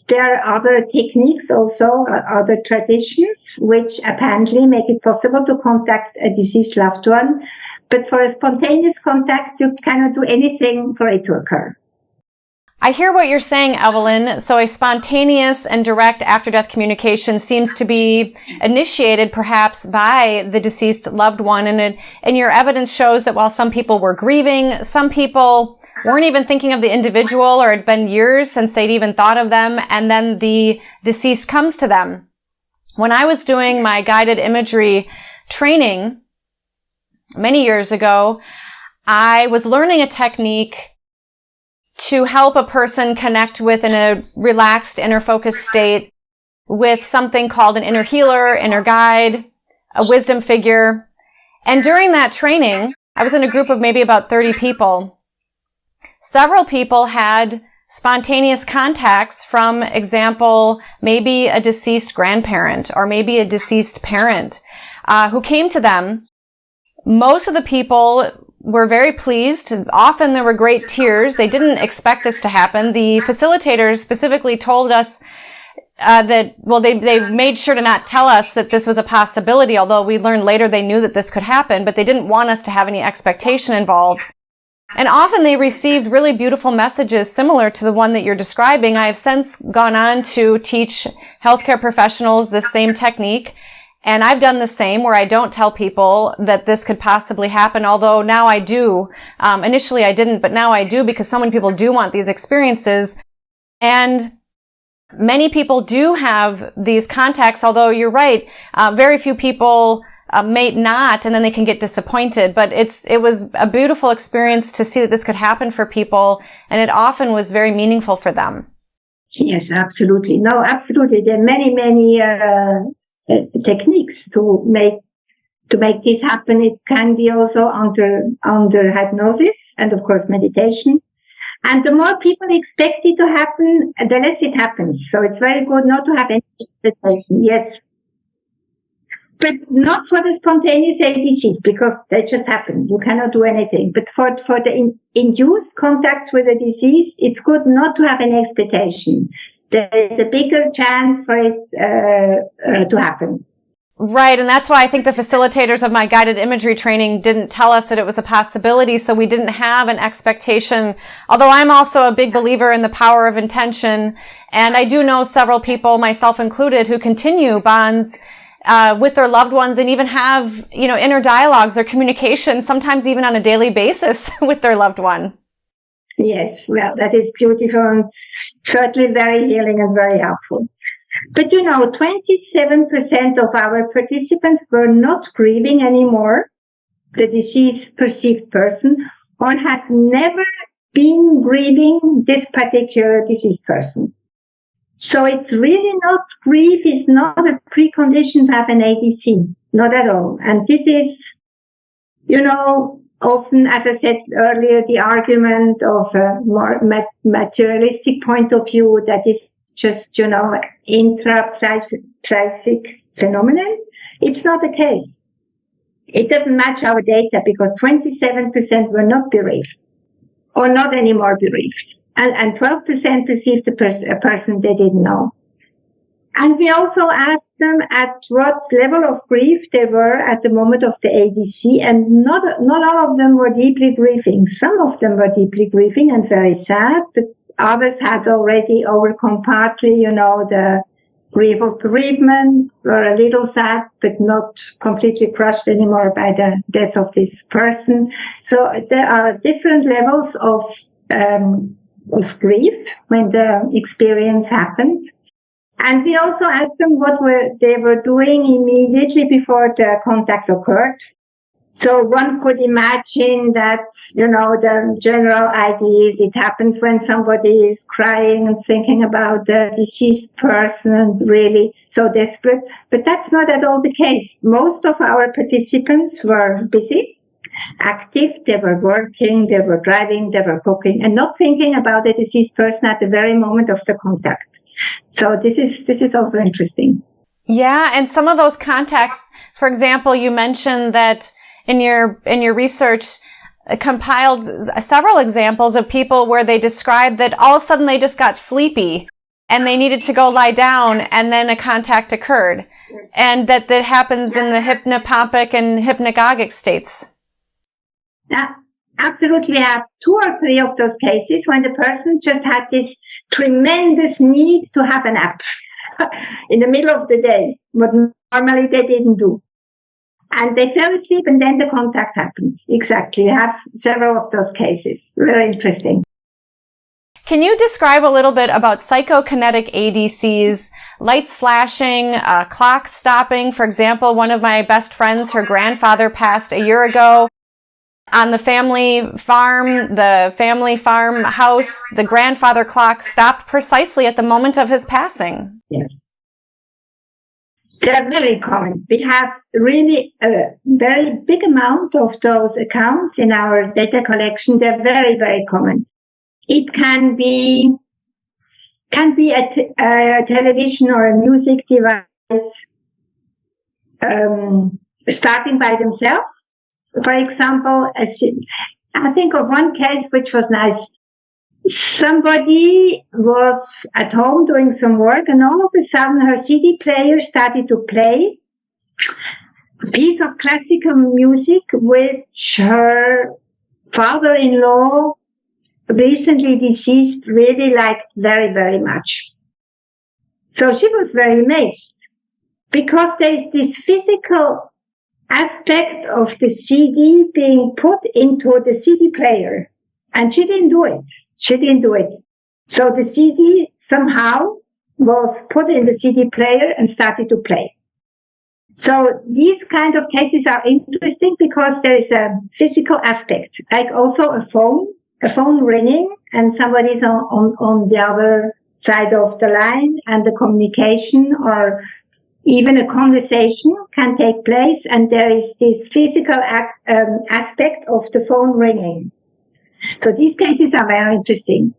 There are other techniques also, other traditions, which apparently make it possible to contact a deceased loved one. But for a spontaneous contact, you cannot do anything for it to occur. I hear what you're saying, Evelyn. So a spontaneous and direct after-death communication seems to be initiated perhaps by the deceased loved one. And your evidence shows that while some people were grieving, some people weren't even thinking of the individual, or it had been years since they'd even thought of them, and then the deceased comes to them. When I was doing my guided imagery training many years ago, I was learning a technique to help a person connect with in a relaxed, inner focused state with something called an inner healer, inner guide, a wisdom figure. And during that training, I was in a group of maybe about 30 people. Several people had spontaneous contacts from, example, maybe a deceased grandparent or maybe a deceased parent who came to them. Most of the people were very pleased. Often there were great tears. They didn't expect this to happen. The facilitators specifically told us they made sure to not tell us that this was a possibility, although we learned later they knew that this could happen, but they didn't want us to have any expectation involved. And often they received really beautiful messages similar to the one that you're describing. I have since gone on to teach healthcare professionals this same technique. And I've done the same, where I don't tell people that this could possibly happen, although now I do. Initially I didn't, but now I do, because so many people do want these experiences. And many people do have these contacts, although you're right, very few people may not, and then they can get disappointed. But it was a beautiful experience to see that this could happen for people, and it often was very meaningful for them. Yes, absolutely. No, absolutely. There are many techniques to make this happen. It can be also under hypnosis and of course meditation. And the more people expect it to happen, the less it happens. So it's very good not to have any expectation. Yes. But not for the spontaneous ADCs, because they just happen. You cannot do anything. But for the induced contacts with the disease, it's good not to have any expectation. There is a bigger chance for it to happen. Right, and that's why I think the facilitators of my guided imagery training didn't tell us that it was a possibility, so we didn't have an expectation. Although I'm also a big believer in the power of intention, and I do know several people, myself included, who continue bonds with their loved ones and even have, inner dialogues or communication, sometimes even on a daily basis with their loved one. Yes, well, that is beautiful and certainly very healing and very helpful. But 27% of our participants were not grieving anymore, the deceased perceived person, or had never been grieving this particular deceased person. So it's really not, grief is not a precondition to have an ADC, not at all. And this is, often, as I said earlier, the argument of a more materialistic point of view that is just, intra-psychic phenomenon. It's not the case. It doesn't match our data because 27% were not bereaved or not anymore bereaved. And 12% perceived a person they didn't know. And we also asked them at what level of grief they were at the moment of the ADC, and not all of them were deeply grieving. Some of them were deeply grieving and very sad, but Others had already overcome partly, the grief of bereavement, were a little sad, but not completely crushed anymore by the death of this person. So there are different levels of grief when the experience happened. And we also asked them what they were doing immediately before the contact occurred. So one could imagine that, the general idea is it happens when somebody is crying and thinking about the deceased person and really so desperate. But that's not at all the case. Most of our participants were busy, active, they were working, they were driving, they were cooking, and not thinking about the deceased person at the very moment of the contact. So this is also interesting. Yeah, and some of those contacts, for example, you mentioned that in your research compiled several examples of people where they described that all of a sudden they just got sleepy and they needed to go lie down and then a contact occurred. And that happens in the hypnopompic and hypnagogic states. Yeah, absolutely. We have 2 or 3 of those cases when the person just had this tremendous need to have a nap in the middle of the day, what normally they didn't do. And they fell asleep and then the contact happened. Exactly. We have several of those cases. Very interesting. Can you describe a little bit about psychokinetic ADCs, lights flashing, clocks stopping? For example, one of my best friends, her grandfather passed a year ago. On the family farm house, the grandfather clock stopped precisely at the moment of his passing. Yes. They're very common. We have really a very big amount of those accounts in our data collection. They're very, very common. It can be a television or a music device starting by themselves. For example, I think of one case which was nice. Somebody was at home doing some work and all of a sudden her CD player started to play a piece of classical music which her father-in-law, recently deceased, really liked very, very much. So she was very amazed because there is this physical aspect of the CD being put into the CD player, and she didn't do it. So the CD somehow was put in the CD player and started to play. So these kind of cases are interesting because there is a physical aspect, like also a phone ringing and somebody's on the other side of the line, and the communication or even a conversation can take place, and there is this physical aspect of the phone ringing. So these cases are very interesting.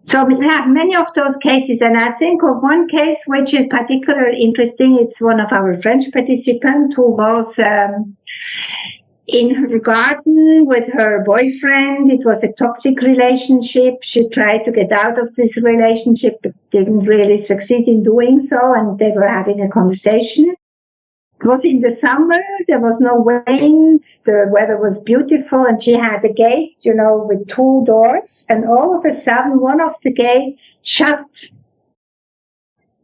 So we have many of those cases, and I think of one case which is particularly interesting. It's one of our French participants who was in her garden with her boyfriend. It was a toxic relationship. She tried to get out of this relationship, but didn't really succeed in doing so, and they were having a conversation. It was in the summer, there was no wind, the weather was beautiful, and she had a gate, with 2 doors, and all of a sudden one of the gates shut,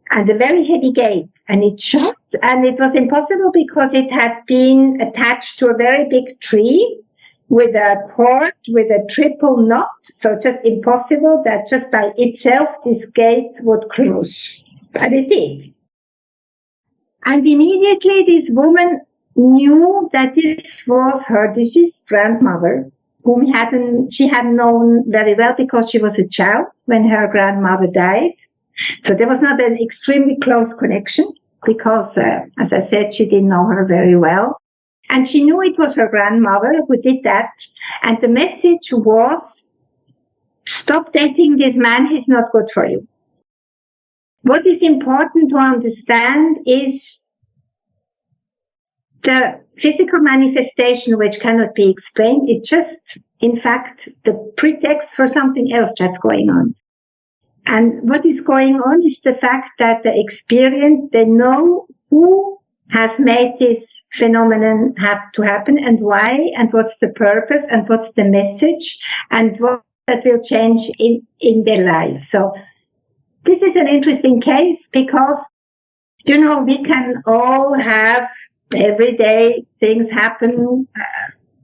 and a very heavy gate, and it shut, and it was impossible because it had been attached to a very big tree with a cord, with a triple knot, so just impossible that just by itself this gate would close, but it did. And immediately this woman knew that this was her deceased grandmother, whom she had known very well because she was a child when her grandmother died. So there was not an extremely close connection because, as I said, she didn't know her very well. And she knew it was her grandmother who did that. And the message was, stop dating this man, he's not good for you. What is important to understand is the physical manifestation which cannot be explained. It's just, in fact, the pretext for something else that's going on. And what is going on is the fact that the experience, they know who has made this phenomenon have to happen and why, and what's the purpose, and what's the message, and what that will change in their life. So this is an interesting case because, we can all have everyday things happen.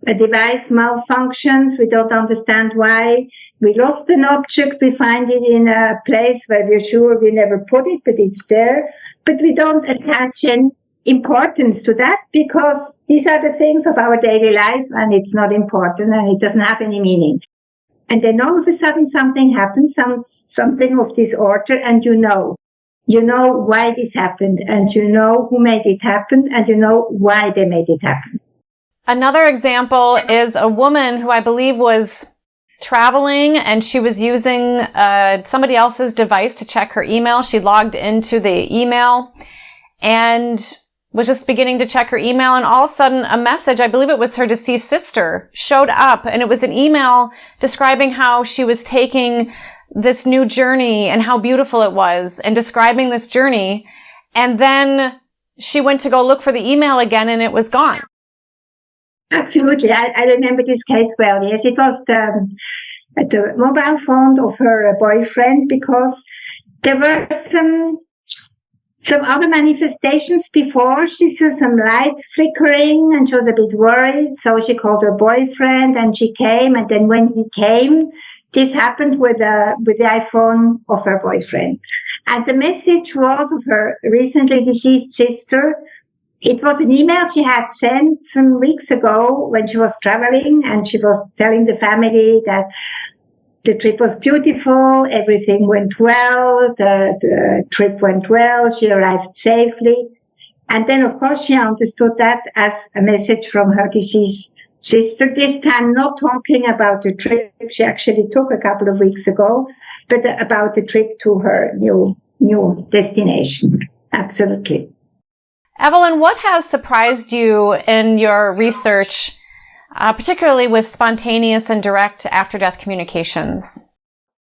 A device malfunctions. We don't understand why. We lost an object. We find it in a place where we're sure we never put it, but it's there. But we don't attach any importance to that because these are the things of our daily life and it's not important and it doesn't have any meaning. And then all of a sudden something happens, something of this order, and you know why this happened, and you know who made it happen, and you know why they made it happen. Another example is a woman who I believe was traveling and she was using somebody else's device to check her email. She logged into the email and was just beginning to check her email, and all of a sudden a message, I believe it was her deceased sister, showed up, and it was an email describing how she was taking this new journey and how beautiful it was, and describing this journey. And then she went to go look for the email again and it was gone. Absolutely. I remember this case well. Yes, it was the mobile phone of her boyfriend, because there were some other manifestations before. She saw some light flickering and she was a bit worried. So she called her boyfriend and she came. And then when he came, this happened with the iPhone of her boyfriend. And the message was of her recently deceased sister. It was an email she had sent some weeks ago when she was traveling, and she was telling the family that the trip was beautiful, everything went well, the trip went well, she arrived safely. And then, of course, she understood that as a message from her deceased sister, this time not talking about the trip she actually took a couple of weeks ago, but about the trip to her new destination. Absolutely. Evelyn, what has surprised you in your research, particularly with spontaneous and direct after-death communications?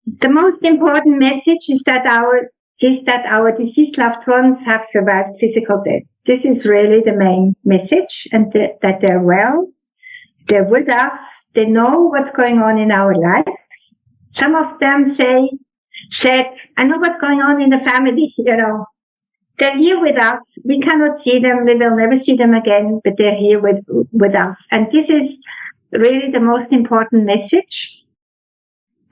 The most important message is that our deceased loved ones have survived physical death. This is really the main message, and that they're well, they're with us, they know what's going on in our lives. Some of them said, I know what's going on in the family, They're here with us. We cannot see them. We will never see them again, but they're here with us. And this is really the most important message.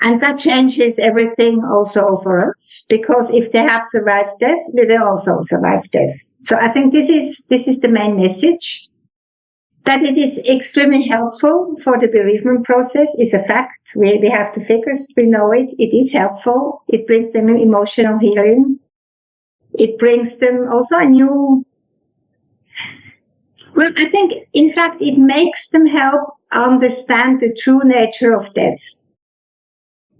And that changes everything also for us, because if they have survived death, we will also survive death. So I think this is the main message. That it is extremely helpful for the bereavement process is a fact. We have the figures. We know it. It is helpful. It brings them emotional healing. It brings them also I think, in fact, it makes them help understand the true nature of death.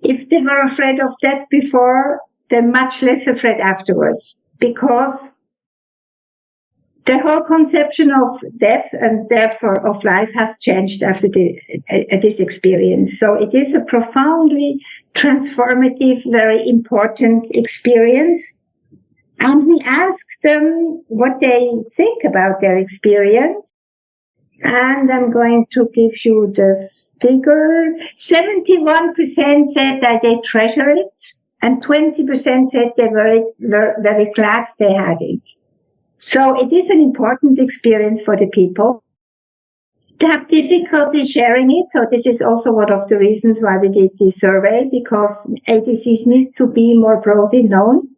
If they were afraid of death before, they're much less afraid afterwards, because their whole conception of death and therefore of life has changed after this experience. So it is a profoundly transformative, very important experience. And we ask them what they think about their experience. And I'm going to give you the figure. 71% said that they treasure it, and 20% said they were very glad they had it. So it is an important experience for the people. They have difficulty sharing it. So this is also one of the reasons why we did this survey, because ADCs need to be more broadly known.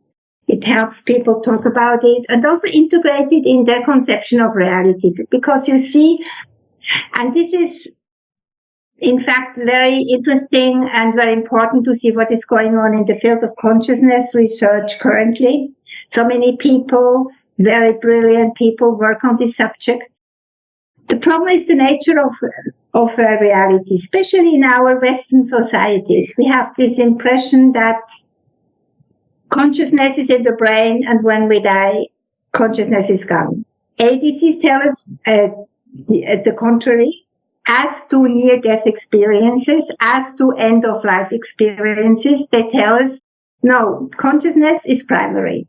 It helps people talk about it and also integrate it in their conception of reality. Because you see, and this is in fact very interesting and very important to see what is going on in the field of consciousness research currently. So many people, very brilliant people, work on this subject. The problem is the nature of reality, especially in our Western societies. We have this impression that consciousness is in the brain, and when we die, consciousness is gone. ADCs tell us the contrary, as do near-death experiences, as do end-of-life experiences. They tell us, no, consciousness is primary.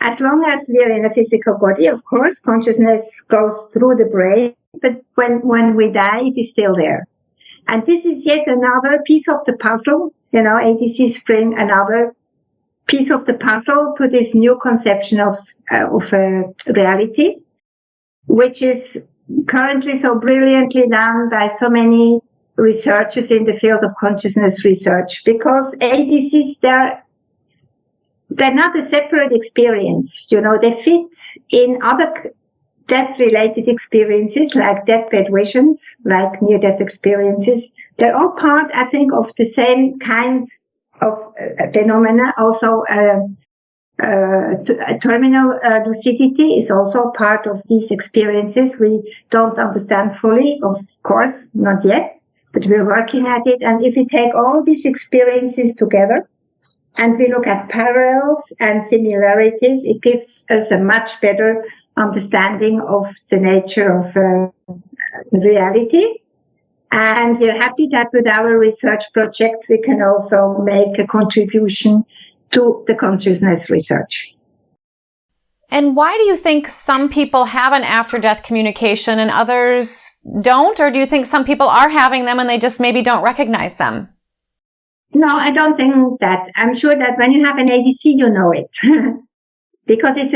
As long as we are in a physical body, of course, consciousness goes through the brain, but when we die, it is still there. And this is yet another piece of the puzzle. ADCs bring another piece of the puzzle to this new conception of reality, which is currently so brilliantly done by so many researchers in the field of consciousness research. Because ADCs, they're not a separate experience. They fit in other death-related experiences, like deathbed visions, like near-death experiences. They're all part, I think, of the same kind of phenomena. Also, terminal lucidity is also part of these experiences. We don't understand fully, of course, not yet, but we're working at it. And if we take all these experiences together and we look at parallels and similarities, it gives us a much better understanding of the nature of reality. And we're happy that with our research project, we can also make a contribution to the consciousness research. And why do you think some people have an after-death communication and others don't? Or do you think some people are having them and they just maybe don't recognize them? No, I don't think that. I'm sure that when you have an ADC, you know it. Because it's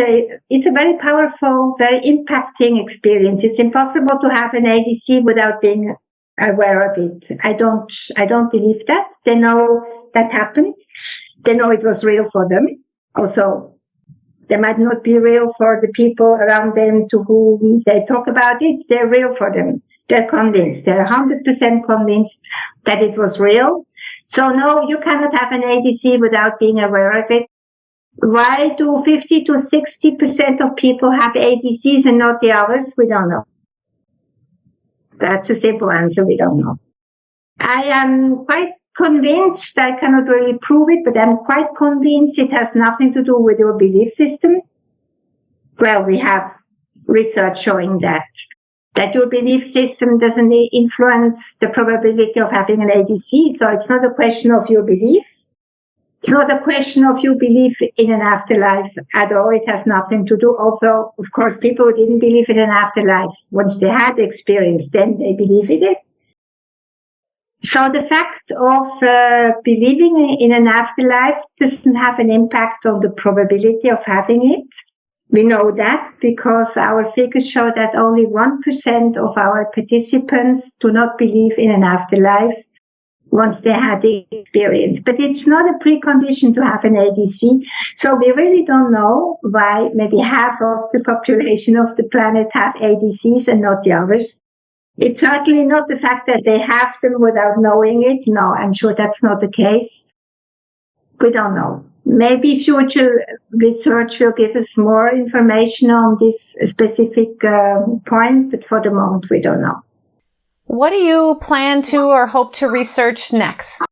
a very powerful, very impacting experience. It's impossible to have an ADC without being aware of it. I don't believe that. They know that happened. They know it was real for them. Also, they might not be real for the people around them to whom they talk about it. They're real for them. They're convinced. They're 100% convinced that it was real. So no, you cannot have an ADC without being aware of it. Why do 50 to 60% of people have ADCs and not the others? We don't know. That's a simple answer. We don't know. I am quite convinced, I cannot really prove it, but I'm quite convinced it has nothing to do with your belief system. Well, we have research showing that your belief system doesn't influence the probability of having an ADC. So it's not a question of your beliefs. It's not a question of you believe in an afterlife at all. It has nothing to do. Although, of course, people who didn't believe in an afterlife, once they had the experience, then they believe in it. So the fact of believing in an afterlife doesn't have an impact on the probability of having it. We know that because our figures show that only 1% of our participants do not believe in an afterlife once they had the experience. But it's not a precondition to have an ADC. So we really don't know why maybe half of the population of the planet have ADCs and not the others. It's certainly not the fact that they have them without knowing it. No, I'm sure that's not the case. We don't know. Maybe future research will give us more information on this specific point, but for the moment, we don't know. What do you plan to or hope to research next?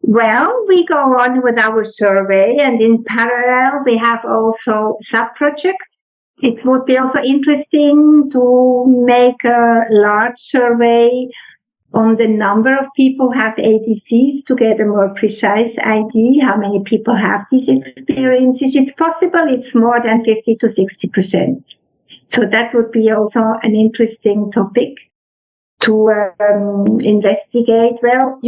Well, we go on with our survey, and in parallel, we have also sub-projects. It would be also interesting to make a large survey on the number of people who have ADCs to get a more precise idea how many people have these experiences. It's possible it's more than 50 to 60%. So that would be also an interesting topic to investigate. Well,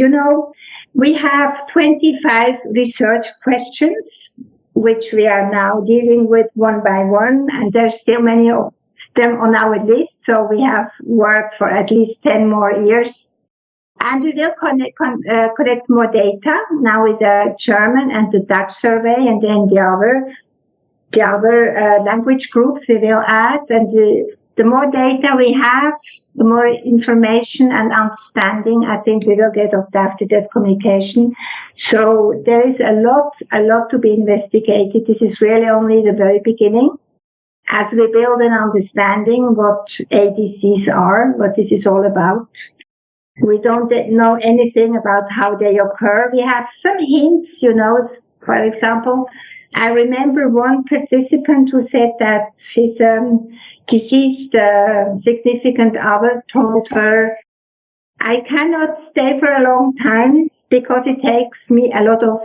we have 25 research questions, which we are now dealing with one by one, and there's still many of them on our list. So we have work for at least 10 more years. And we will collect more data now with the German and the Dutch survey, and then the other language groups we will add. And the more data we have, the more information and understanding I think we will get of the after-death communication. So there is a lot to be investigated. This is really only the very beginning. As we build an understanding what ADCs are, what this is all about. We don't know anything about how they occur. We have some hints, for example, I remember one participant who said that his deceased significant other told her, I cannot stay for a long time because it takes me a lot of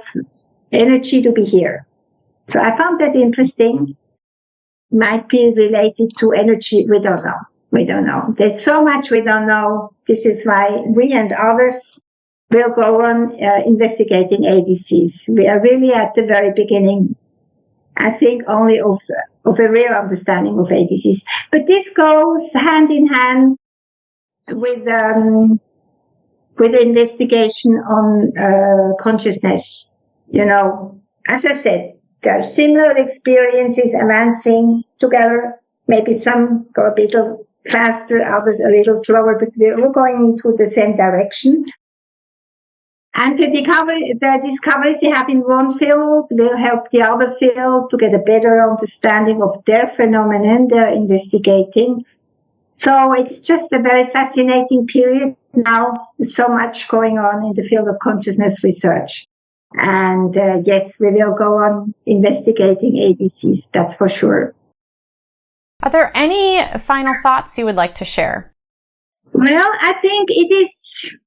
energy to be here. So I found that interesting. Might be related to energy, we don't know. We don't know. There's so much we don't know. This is why we and others will go on investigating ADCs. We are really at the very beginning, I think, only of a real understanding of ADCs. But this goes hand in hand with investigation on consciousness. You know, as I said, there are similar experiences advancing together. Maybe some go a bit faster, others a little slower, but we're all going into the same direction. And the discoveries they have in one field will help the other field to get a better understanding of their phenomenon they're investigating. So it's just a very fascinating period now. There's so much going on in the field of consciousness research. And yes, we will go on investigating ADCs, that's for sure. Are there any final thoughts you would like to share? Well, I think it is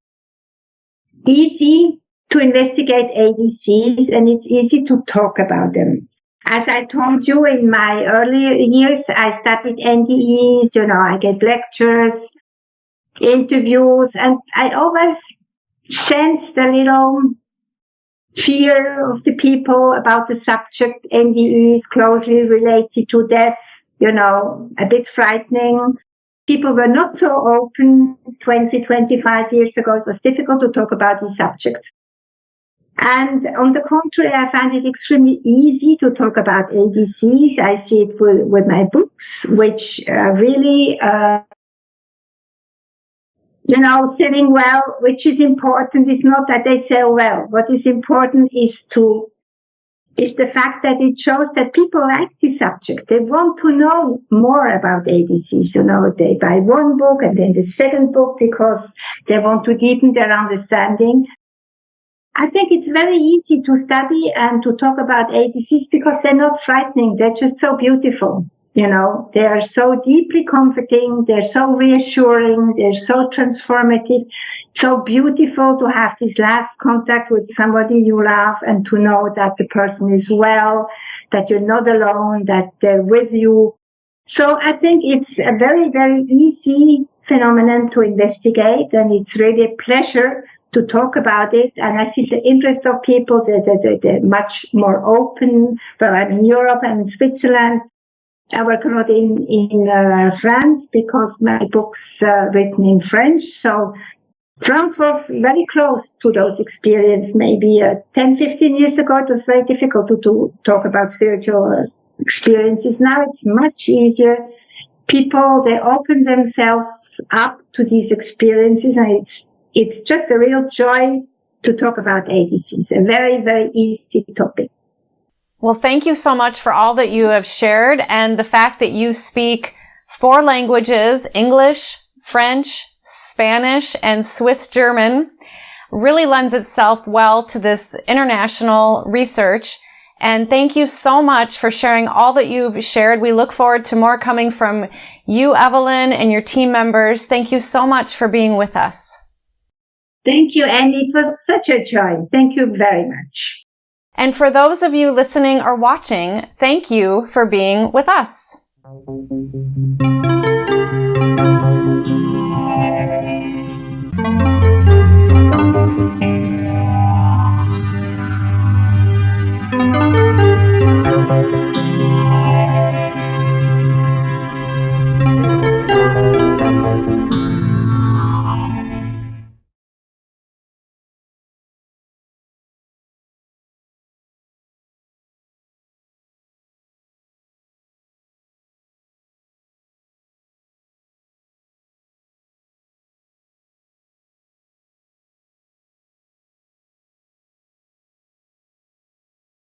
easy to investigate ADCs, and it's easy to talk about them. As I told you, in my earlier years, I studied NDEs, I gave lectures, interviews, and I always sensed a little fear of the people about the subject. NDEs closely related to death, a bit frightening. People were not so open 20, 25 years ago. It was difficult to talk about these subjects. And on the contrary, I find it extremely easy to talk about ADCs. I see it with my books, which really, selling well, which is important. Is not that they sell well. What is important is the fact that it shows that people like this subject. They want to know more about ADCs. They buy one book and then the second book because they want to deepen their understanding. I think it's very easy to study and to talk about ADCs because they're not frightening. They're just so beautiful. They are so deeply comforting. They're so reassuring. They're so transformative. So beautiful to have this last contact with somebody you love and to know that the person is well, that you're not alone, that they're with you. So I think it's a very, very easy phenomenon to investigate, and it's really a pleasure to talk about it. And I see the interest of people. They're much more open. Well, I'm in Europe, I'm in Switzerland. I work a lot in France because my book's written in French. So France was very close to those experiences. Maybe 10, 15 years ago, it was very difficult to talk about spiritual experiences. Now it's much easier. People, they open themselves up to these experiences, and it's just a real joy to talk about ADCs. A very, very easy topic. Well, thank you so much for all that you have shared, and the fact that you speak 4 languages, English, French, Spanish, and Swiss German, really lends itself well to this international research. And thank you so much for sharing all that you've shared. We look forward to more coming from you, Evelyn, and your team members. Thank you so much for being with us. Thank you, and it was such a joy. Thank you very much. And for those of you listening or watching, thank you for being with us.